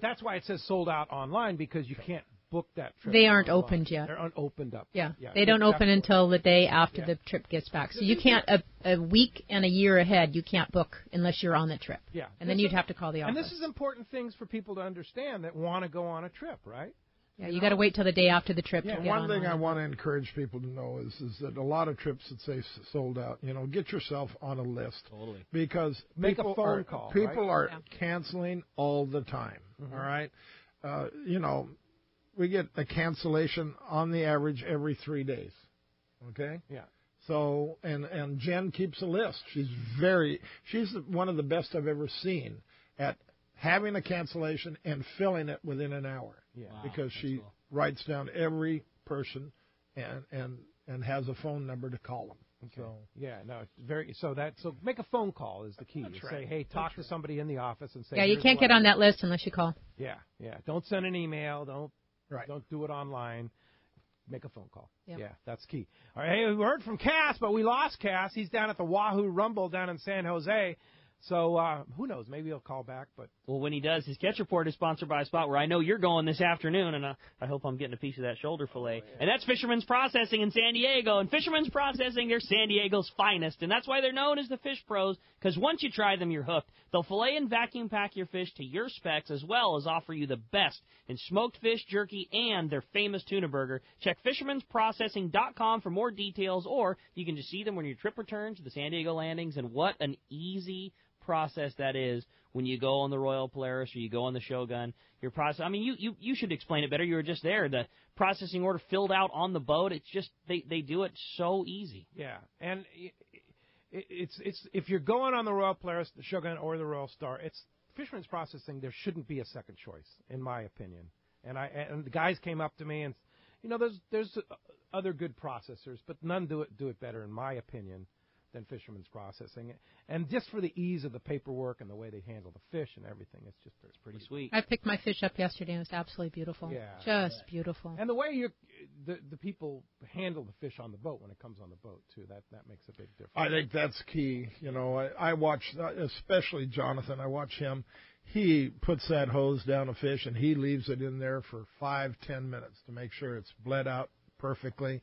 that's why it says sold out online, because you can't book that trip. They aren't opened yet. They're unopened up. Yeah, they don't open until the day after the trip gets back. So you can't, a week and a year ahead, you can't book unless you're on the trip. Yeah. And then you'd have to call the office. And this is important things for people to understand that want to go on a trip, right? Yeah, you got to wait till the day after the trip to get one thing online. I want to encourage people to know is that a lot of trips that say sold out, get yourself on a list. Totally. Because Make people a phone call. People are canceling all the time. Mm-hmm. All right. We get a cancellation on the average every 3 days. Okay. Yeah. So and Jen keeps a list. She's one of the best I've ever seen at having a cancellation and filling it within an hour. Yeah. Wow, because she writes down every person and has a phone number to call them. Okay. So so make a phone call is the key. That's You right. say, hey, talk to somebody in the office and say. Yeah, you can't get on that list unless you call. Yeah. Don't send an email. Don't do it online. Make a phone call. Yep. Yeah, that's key. All right, hey, we heard from Cass, but we lost Cass. He's down at the Wahoo Rumble down in San Jose. So who knows? Maybe he'll call back. But when he does, his Catch Report is sponsored by a spot where I know you're going this afternoon, and I hope I'm getting a piece of that shoulder fillet. Oh, yeah. And that's Fisherman's Processing in San Diego. And Fisherman's Processing, they're San Diego's finest, and that's why they're known as the Fish Pros, because once you try them, you're hooked. They'll fillet and vacuum pack your fish to your specs, as well as offer you the best in smoked fish, jerky, and their famous tuna burger. Check fishermansprocessing.com for more details, or you can just see them when your trip returns to the San Diego landings. And what an easy process that is when you go on the Royal Polaris or you go on the Shogun. Your process. I mean, you should explain it better. You were just there. The processing order filled out on the boat. It's just they do it so easy. Yeah, and it's if you're going on the Royal Polaris, the Shogun, or the Royal Star, it's Fisherman's Processing. There shouldn't be a second choice, in my opinion. And the guys came up to me and there's other good processors, but none do it better, in my opinion, than Fisherman's Processing. And just for the ease of the paperwork and the way they handle the fish and everything, it's pretty sweet. I picked my fish up yesterday, and it was absolutely beautiful. Yeah. Just beautiful. And the way the people handle the fish on the boat when it comes on the boat, too, that makes a big difference. I think that's key. I watch, especially Jonathan, I watch him. He puts that hose down a fish, and he leaves it in there for 5-10 minutes to make sure it's bled out perfectly.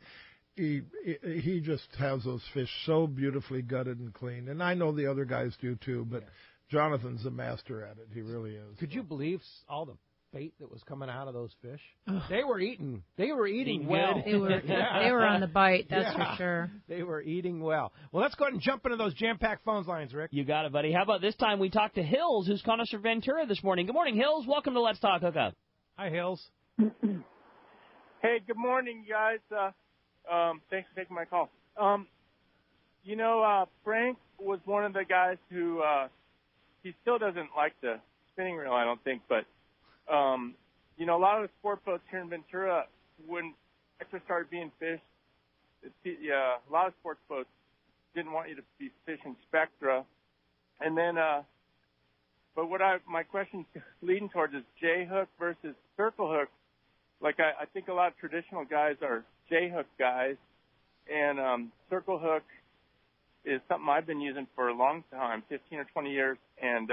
He just has those fish so beautifully gutted and cleaned, and I know the other guys do too. But Jonathan's a master at it. He really is. Could you believe all the bait that was coming out of those fish? Ugh. They were eating well. They were on the bite. That's for sure. They were eating well. Well, let's go ahead and jump into those jam-packed phone lines, Rick. You got it, buddy. How about this time we talk to Hills, who's calling us from Ventura this morning. Good morning, Hills. Welcome to Let's Talk Hookup. Hi, Hills. Hey, good morning, guys. Thanks for taking my call. Frank was one of the guys who he still doesn't like the spinning reel, I don't think, but a lot of the sport boats here in Ventura, when Spectra started being fished, a lot of sports boats didn't want you to be fishing Spectra, and then but my question leading towards is J-hook versus circle hook. Like I think a lot of traditional guys are J-hook guys, and circle hook is something I've been using for a long time, 15 or 20 years. And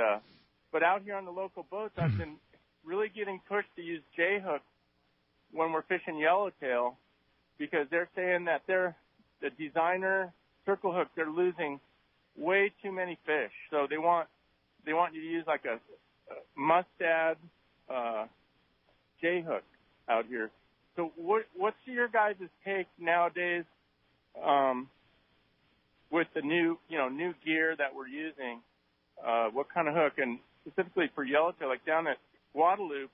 but out here on the local boats, I've been really getting pushed to use J-hook when we're fishing yellowtail, because they're saying that the designer circle hook, they're losing way too many fish. So they want you to use like a Mustad J-hook out here. So what's your guys' take nowadays with the new gear that we're using? What kind of hook? And specifically for yellowtail, like down at Guadalupe,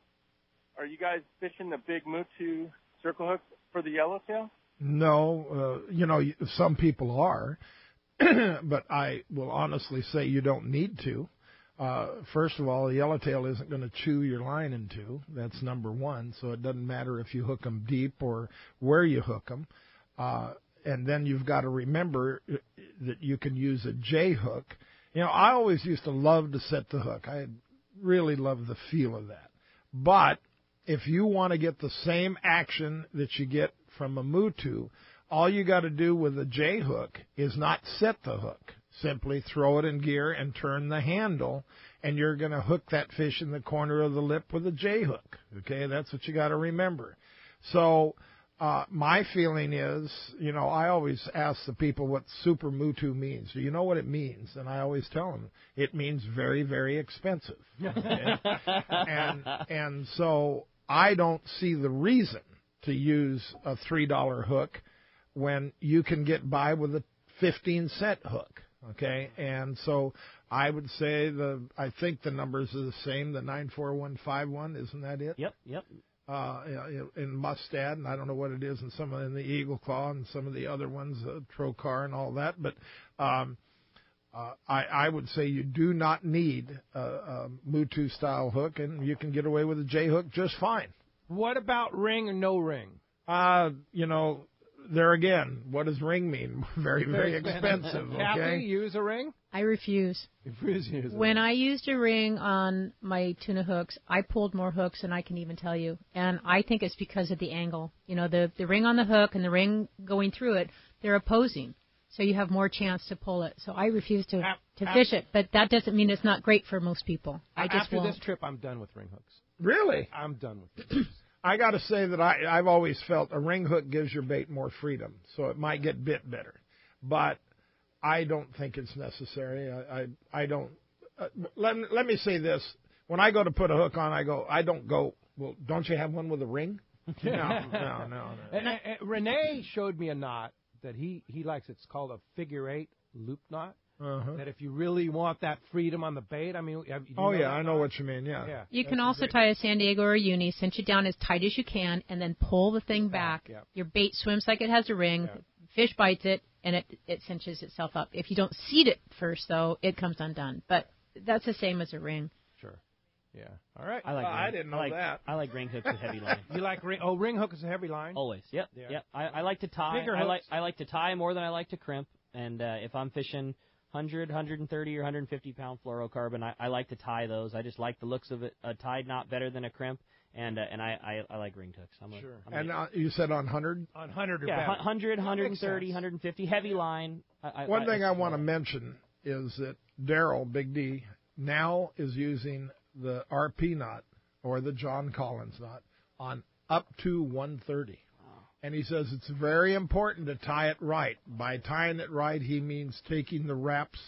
are you guys fishing the big Mutu circle hook for the yellowtail? No, some people are, but I will honestly say you don't need to. First of all, the yellowtail isn't going to chew your line in two. That's number one. So it doesn't matter if you hook them deep or where you hook them. And then you've got to remember that you can use a J hook. I always used to love to set the hook. I really love the feel of that. But if you want to get the same action that you get from a Mutu, all you got to do with a J hook is not set the hook. Simply throw it in gear and turn the handle, and you're going to hook that fish in the corner of the lip with a J hook. Okay, that's what you got to remember. So my feeling is, I always ask the people what super mutu means. Do you know what it means? And I always tell them it means very, very expensive. Okay? and so I don't see the reason to use a $3 hook when you can get by with a 15-cent hook. Okay, and so I would say I think the numbers are the same. The 94151, isn't that it? Yep. In Mustad, and I don't know what it is in the Eagle Claw and some of the other ones, Trocar and all that. But I would say you do not need a Mutu style hook, and you can get away with a J hook just fine. What about ring or no ring? There again, what does ring mean? Very, very expensive. Okay. Kathy, use a ring? I refuse. When I used a ring on my tuna hooks, I pulled more hooks than I can even tell you. And I think it's because of the angle. The ring on the hook and the ring going through it, they're opposing. So you have more chance to pull it. So I refuse to fish it. But that doesn't mean it's not great for most people. After this trip, I'm done with ring hooks. Really? I'm done with it. I got to say that I've always felt a ring hook gives your bait more freedom, so it might get bit better. But I don't think it's necessary. I don't. Let me say this: when I go to put a hook on, I don't go. Well, don't you have one with a ring? No. And Renee showed me a knot that he likes. It's called a figure 8 loop knot. That if you really want that freedom on the bait, I know what you mean. Yeah. You can also tie a San Diego or a uni, cinch it down as tight as you can, and then pull the thing back. Yeah. Your bait swims like it has a ring. Yeah. Fish bites it, and it cinches itself up. If you don't seed it first, though, it comes undone. But that's the same as a ring. Sure. Yeah. All right. I didn't know that. I like ring hooks with heavy line. You like ring? Oh, ring hook is a heavy line. Always. Yep. Yeah. Yep. I like to tie. Bigger hooks. I like to tie more than I like to crimp. And if I'm fishing 100, 130, or 150 pound fluorocarbon, I like to tie those. I just like the looks of it. A tied knot better than a crimp, and I like ring hooks. You said on 100? On 100 or better. 100, 130, 150, 150, heavy line. One thing I want to mention is that Daryl, Big D, now is using the RP knot or the John Collins knot on up to 130. And he says it's very important to tie it right. By tying it right, he means taking the wraps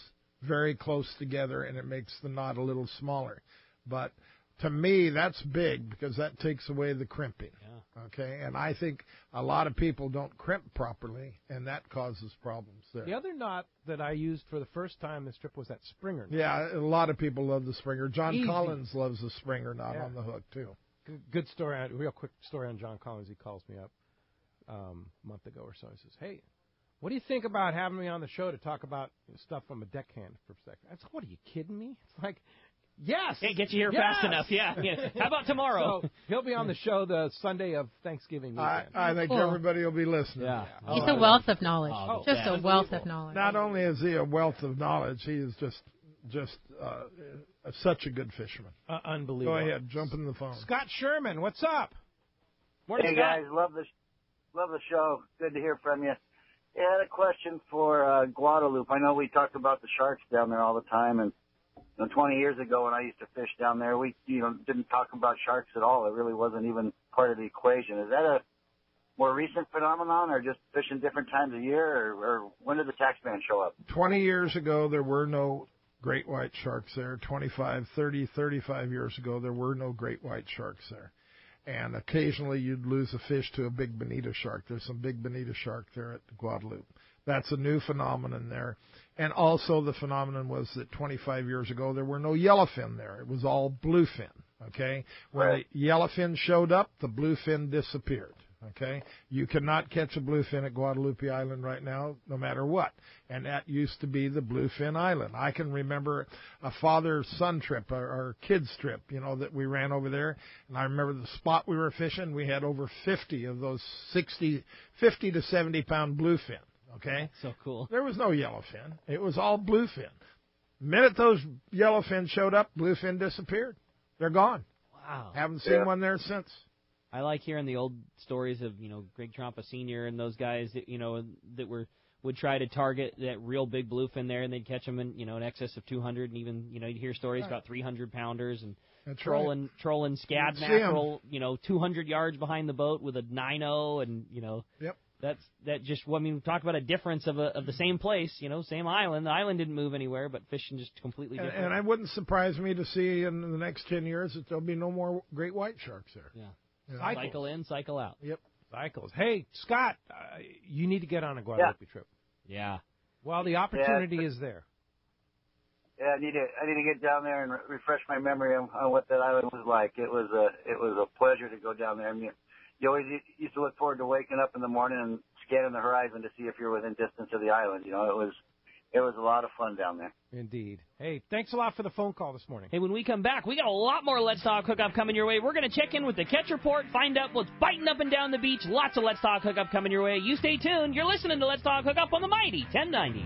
very close together, and it makes the knot a little smaller. But to me, that's big because that takes away the crimping. Yeah. Okay? And I think a lot of people don't crimp properly, and that causes problems there. The other knot that I used for the first time this trip was that Springer knot. Yeah, a lot of people love the Springer. John Collins loves the Springer knot on the hook, too. Good story. Real quick story on John Collins. He calls me up a month ago or so. He says, "Hey, what do you think about having me on the show to talk about stuff from a deckhand perspective?" I said, "What, are you kidding me?" It's like, yes. Can't get you here fast enough. Yeah. How about tomorrow? So he'll be on the show the Sunday of Thanksgiving weekend. I think everybody will be listening. Yeah. He's a wealth of knowledge. Just a wealth of knowledge. Not only is he a wealth of knowledge, he is just such a good fisherman. Unbelievable. Go ahead, jump in the phone. Scott Sherman, what's up? Hey, guys, love the show. Good to hear from you. Yeah, I had a question for Guadalupe. I know we talked about the sharks down there all the time, and 20 years ago when I used to fish down there, we didn't talk about sharks at all. It really wasn't even part of the equation. Is that a more recent phenomenon, or just fishing different times of year, or when did the taxman show up? 20 years ago, there were no great white sharks there. 25, 30, 35 years ago, there were no great white sharks there. And occasionally you'd lose a fish to a big bonita shark. There's some big bonita shark there at Guadalupe. That's a new phenomenon there. And also the phenomenon was that 25 years ago there were no yellowfin there. It was all bluefin, okay? When the yellowfin showed up, the bluefin disappeared, okay? You cannot catch a bluefin at Guadalupe Island right now, no matter what. And that used to be the bluefin island. I can remember a father-son trip, or kids trip, that we ran over there. And I remember the spot we were fishing, we had over 50 of those 50 to 70-pound bluefin, okay? So cool. There was no yellowfin. It was all bluefin. The minute those yellowfin showed up, bluefin disappeared. They're gone. Wow. Haven't seen one there since. I like hearing the old stories of, Greg Trompa Sr. and those guys that, that were would try to target that real big bluefin there, and they'd catch them in, in excess of 200, and even, you'd hear stories about 300-pounders, and trolling scad mackerel, 200 yards behind the boat with a 9.0, and, Yep. That just, talk about a difference of the same place, same island. The island didn't move anywhere, but fishing just completely different. And it wouldn't surprise me to see in the next 10 years that there'll be no more great white sharks there. Yeah. Cycle in, cycle out. Yep. Cycles. Hey, Scott, you need to get on a Guadalupe trip. Yeah. Well, the opportunity is there. Yeah, I need to get down there and refresh my memory on what that island was like. It was a pleasure to go down there. I mean, you always used to look forward to waking up in the morning and scanning the horizon to see if you're within distance of the island. It was a lot of fun down there. Indeed. Hey, thanks a lot for the phone call this morning. Hey, when we come back, we got a lot more Let's Talk Hookup coming your way. We're going to check in with the catch report, find out what's biting up and down the beach. Lots of Let's Talk Hookup coming your way. You stay tuned. You're listening to Let's Talk Hookup on the Mighty 1090.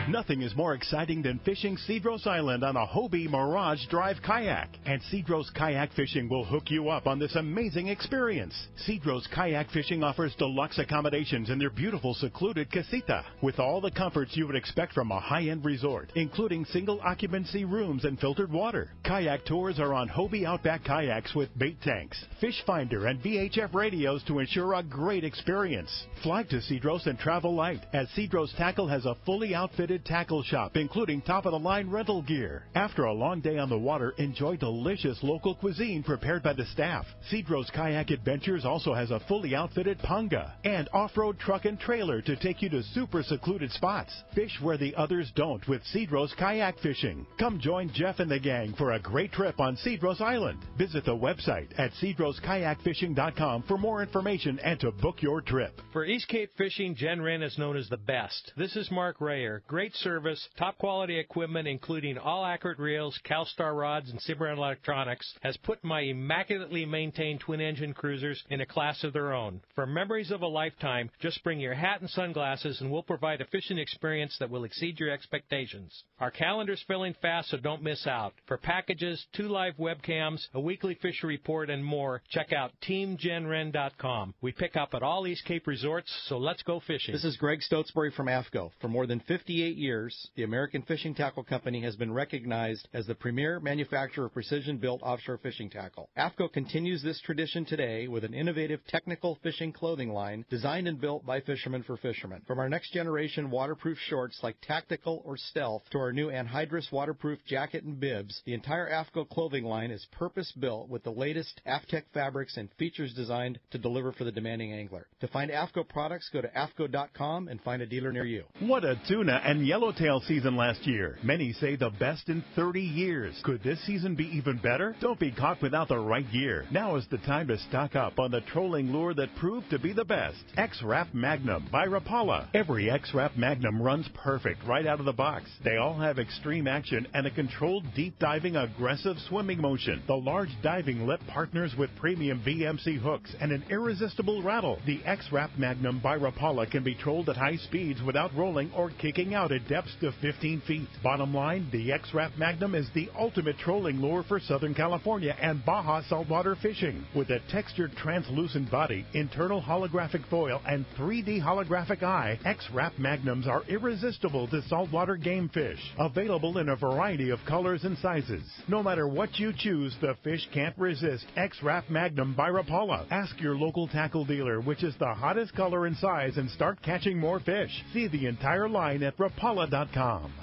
Nothing is more exciting than fishing Cedros Island on a Hobie Mirage Drive kayak. And Cedros Kayak Fishing will hook you up on this amazing experience. Cedros Kayak Fishing offers deluxe accommodations in their beautiful secluded casita with all the comforts you would expect from a high-end resort, including single occupancy rooms and filtered water. Kayak tours are on Hobie Outback kayaks with bait tanks, fish finder, and VHF radios to ensure a great experience. Fly to Cedros and travel light, as Cedros Tackle has a fully outfitted tackle shop, including top-of-the-line rental gear. After a long day on the water, enjoy delicious local cuisine prepared by the staff. Cedros Kayak Adventures also has a fully outfitted panga and off-road truck and trailer to take you to super secluded spots. Fish where the others don't with Cedros Kayak Fishing. Come join Jeff and the gang for a great trip on Cedros Island. Visit the website at cedroskayakfishing.com for more information and to book your trip. For East Cape fishing, Jen Wren is known as the best. This is Mark Rayer. Great service, top quality equipment, including all accurate reels, CalStar rods, and Cimarron electronics, has put my immaculately maintained twin-engine cruisers in a class of their own. For memories of a lifetime, just bring your hat and sunglasses, and we'll provide a fishing experience that will exceed your expectations. Our calendar's filling fast, so don't miss out. For packages, 2 live webcams, a weekly fishery report, and more, check out TeamJenWren.com. We pick up at all East Cape resorts, so let's go fishing. This is Greg Stotesbury from AFCO. For more than 58 years, the American Fishing Tackle Company has been recognized as the premier manufacturer of precision-built offshore fishing tackle. AFCO continues this tradition today with an innovative technical fishing clothing line designed and built by fishermen for fishermen. From our next-generation waterproof shorts like Tactical or Stealth to our new anhydrous waterproof jacket and bibs, the entire AFCO clothing line is purpose-built with the latest AFTEC fabrics and features designed to deliver for the demanding angler. To find AFCO products, go to AFCO.com and find a dealer near you. What a tuna and yellowtail season last year. Many say the best in 30 years. Could this season be even better? Don't be caught without the right gear. Now is the time to stock up on the trolling lure that proved to be the best. X-Rap Magnum by Rapala. Every X-Rap Magnum runs perfect right out of the box. They all have extreme action and a controlled deep diving aggressive swimming motion. The large diving lip partners with premium VMC hooks and an irresistible rattle. The X-Rap Magnum by Rapala can be trolled at high speeds without rolling or kicking out at depths to 15 feet. Bottom line, the X-Rap Magnum is the ultimate trolling lure for Southern California and Baja saltwater fishing. With a textured translucent body, internal holographic foil, and 3D holographic eye, X-Rap Magnums are irresistible to saltwater game fish. Available in a variety of colors and sizes. No matter what you choose, the fish can't resist X-Rap Magnum by Rapala. Ask your local tackle dealer which is the hottest color and size and start catching more fish. See the entire line at Rapala.com.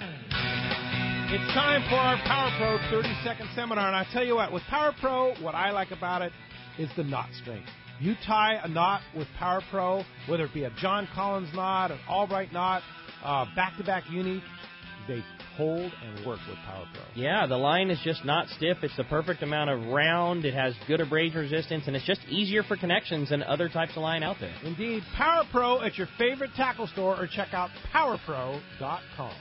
It's time for our Power Pro 30-second seminar, and I tell you what, with Power Pro, what I like about it is the knot strength. You tie a knot with Power Pro, whether it be a John Collins knot, an Albright knot, back-to-back uni, they hold and work with Power Pro. Yeah, the line is just not stiff. It's the perfect amount of round. It has good abrasion resistance, and it's just easier for connections than other types of line out there. Indeed. Power Pro at your favorite tackle store, or check out PowerPro.com.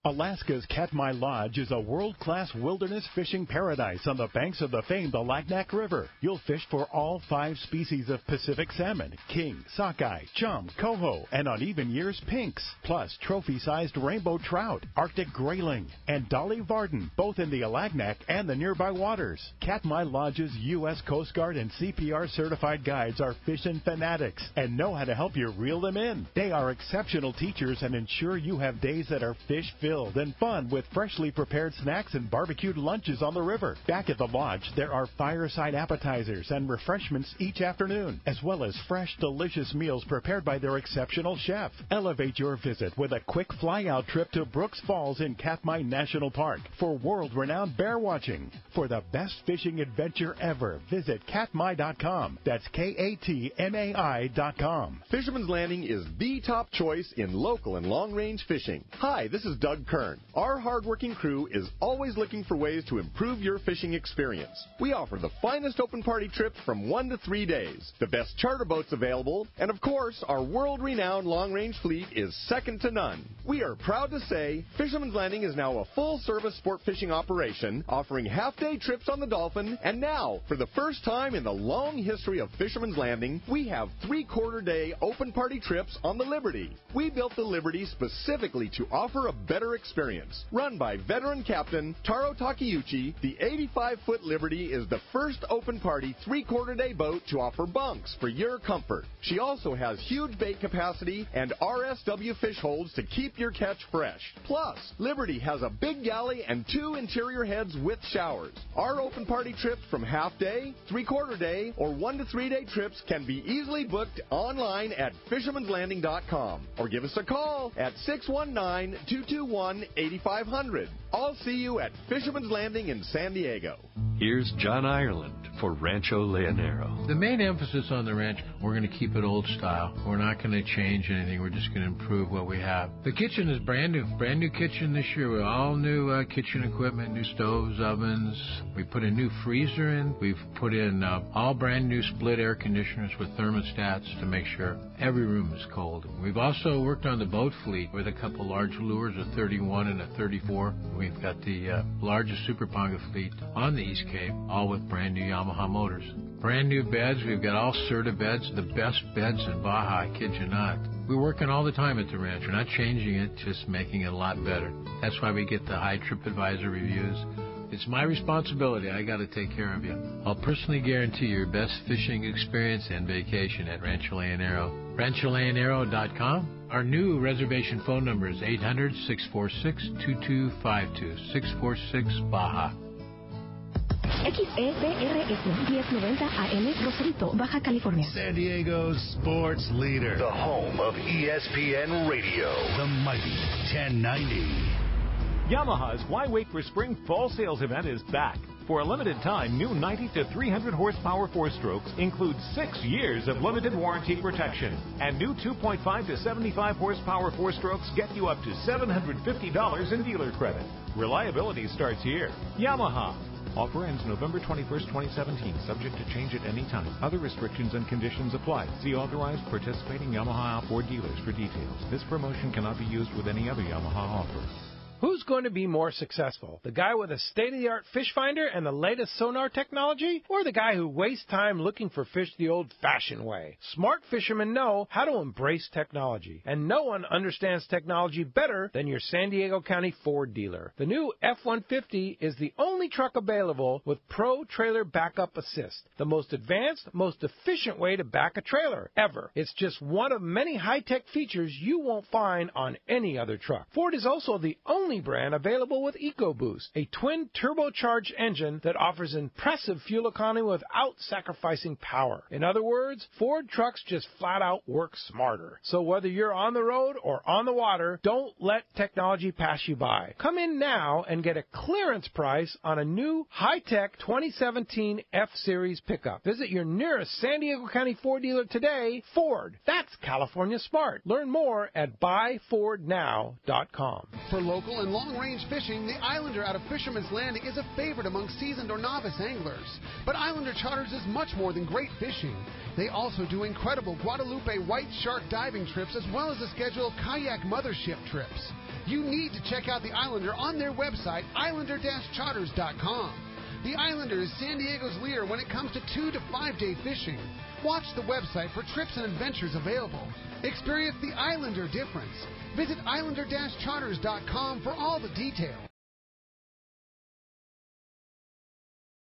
Alaska's Katmai Lodge is a world-class wilderness fishing paradise on the banks of the famed Alagnak River. You'll fish for all 5 species of Pacific salmon, king, sockeye, chum, coho, and on even years, pinks, plus trophy-sized rainbow trout, Arctic grayling, and Dolly Varden, both in the Alagnak and the nearby waters. Katmai Lodge's U.S. Coast Guard and CPR certified guides are fishing fanatics and know how to help you reel them in. They are exceptional teachers and ensure you have days that are fish-filled and fun with freshly prepared snacks and barbecued lunches on the river. Back at the lodge, there are fireside appetizers and refreshments each afternoon, as well as fresh, delicious meals prepared by their exceptional chef. Elevate your visit with a quick fly-out trip to Brooks Falls in Katmai National Park for world-renowned bear watching. For the best fishing adventure ever, visit katmai.com. That's KATMAI.com. Fisherman's Landing is the top choice in local and long-range fishing. Hi, this is Doug Kern. Our hardworking crew is always looking for ways to improve your fishing experience. We offer the finest open party trips from 1 to 3 days, the best charter boats available, and of course, our world-renowned long-range fleet is second to none. We are proud to say Fisherman's Landing is now a full-service sport fishing operation, offering half-day trips on the Dolphin, and now, for the first time in the long history of Fisherman's Landing, we have 3/4-day open party trips on the Liberty. We built the Liberty specifically to offer a better experience. Run by veteran captain Taro Takeuchi, the 85-foot Liberty is the first open party 3/4-day boat to offer bunks for your comfort. She also has huge bait capacity and RSW fish holds to keep your catch fresh. Plus, Liberty has a big galley and 2 interior heads with showers. Our open party trips from half-day, 3/4-day, or 1 to 3 day trips can be easily booked online at fishermanslanding.com or give us a call at 619-221-8500. I'll see you at Fisherman's Landing in San Diego. Here's John Ireland for Rancho Leonero. The main emphasis on the ranch, we're going to keep it old style. We're not going to change anything. We're just going to improve what we have. The kitchen is brand new kitchen this year with all new kitchen equipment, new stoves, ovens. We put a new freezer in. We've put in all brand new split air conditioners with thermostats to make sure every room is cold. We've also worked on the boat fleet with a couple large lures, a 31 and a 34. We've got the largest Super Ponga fleet on the East Cape, all with brand new Yamaha motors. Brand new beds. We've got all Serta beds, the best beds in Baja, I kid you not. We're working all the time at the ranch. We're not changing it, just making it a lot better. That's why we get the high TripAdvisor reviews. It's my responsibility. I got to take care of you. I'll personally guarantee your best fishing experience and vacation at Rancho Leonero. RanchoLeonero.com. Our new reservation phone number is 800-646-2252, 646-BAJA. XEPRS 1090 AM, Rosarito, Baja California. San Diego's sports leader. The home of ESPN Radio. The mighty 1090. Yamaha's Why Wait for Spring Fall Sales event is back. For a limited time, new 90 to 300 horsepower 4-strokes include 6 years of limited warranty protection. And new 2.5 to 75 horsepower 4-strokes get you up to $750 in dealer credit. Reliability starts here. Yamaha. Offer ends November 21st, 2017, subject to change at any time. Other restrictions and conditions apply. See authorized participating Yamaha Ford dealers for details. This promotion cannot be used with any other Yamaha offer. Who's going to be more successful? The guy with a state-of-the-art fish finder and the latest sonar technology? Or the guy who wastes time looking for fish the old-fashioned way? Smart fishermen know how to embrace technology. And no one understands technology better than your San Diego County Ford dealer. The new F-150 is the only truck available with Pro Trailer Backup Assist, the most advanced, most efficient way to back a trailer ever. It's just one of many high-tech features you won't find on any other truck. Ford is also the only brand available with EcoBoost, a twin turbocharged engine that offers impressive fuel economy without sacrificing power. In other words, Ford trucks just flat out work smarter. So whether you're on the road or on the water, don't let technology pass you by. Come in now and get a clearance price on a new high-tech 2017 F-Series pickup. Visit your nearest San Diego County Ford dealer today. Ford, that's California smart. Learn more at buyfordnow.com. For local local and long-range fishing, the Islander out of Fisherman's Landing is a favorite among seasoned or novice anglers. But Islander Charters is much more than great fishing. They also do incredible Guadalupe white shark diving trips as well as a schedule of kayak mothership trips. You need to check out the Islander on their website, islander-charters.com. The Islander is San Diego's leader when it comes to 2 to 5 day fishing. Watch the website for trips and adventures available. Experience the Islander difference. Visit islander-charters.com for all the details.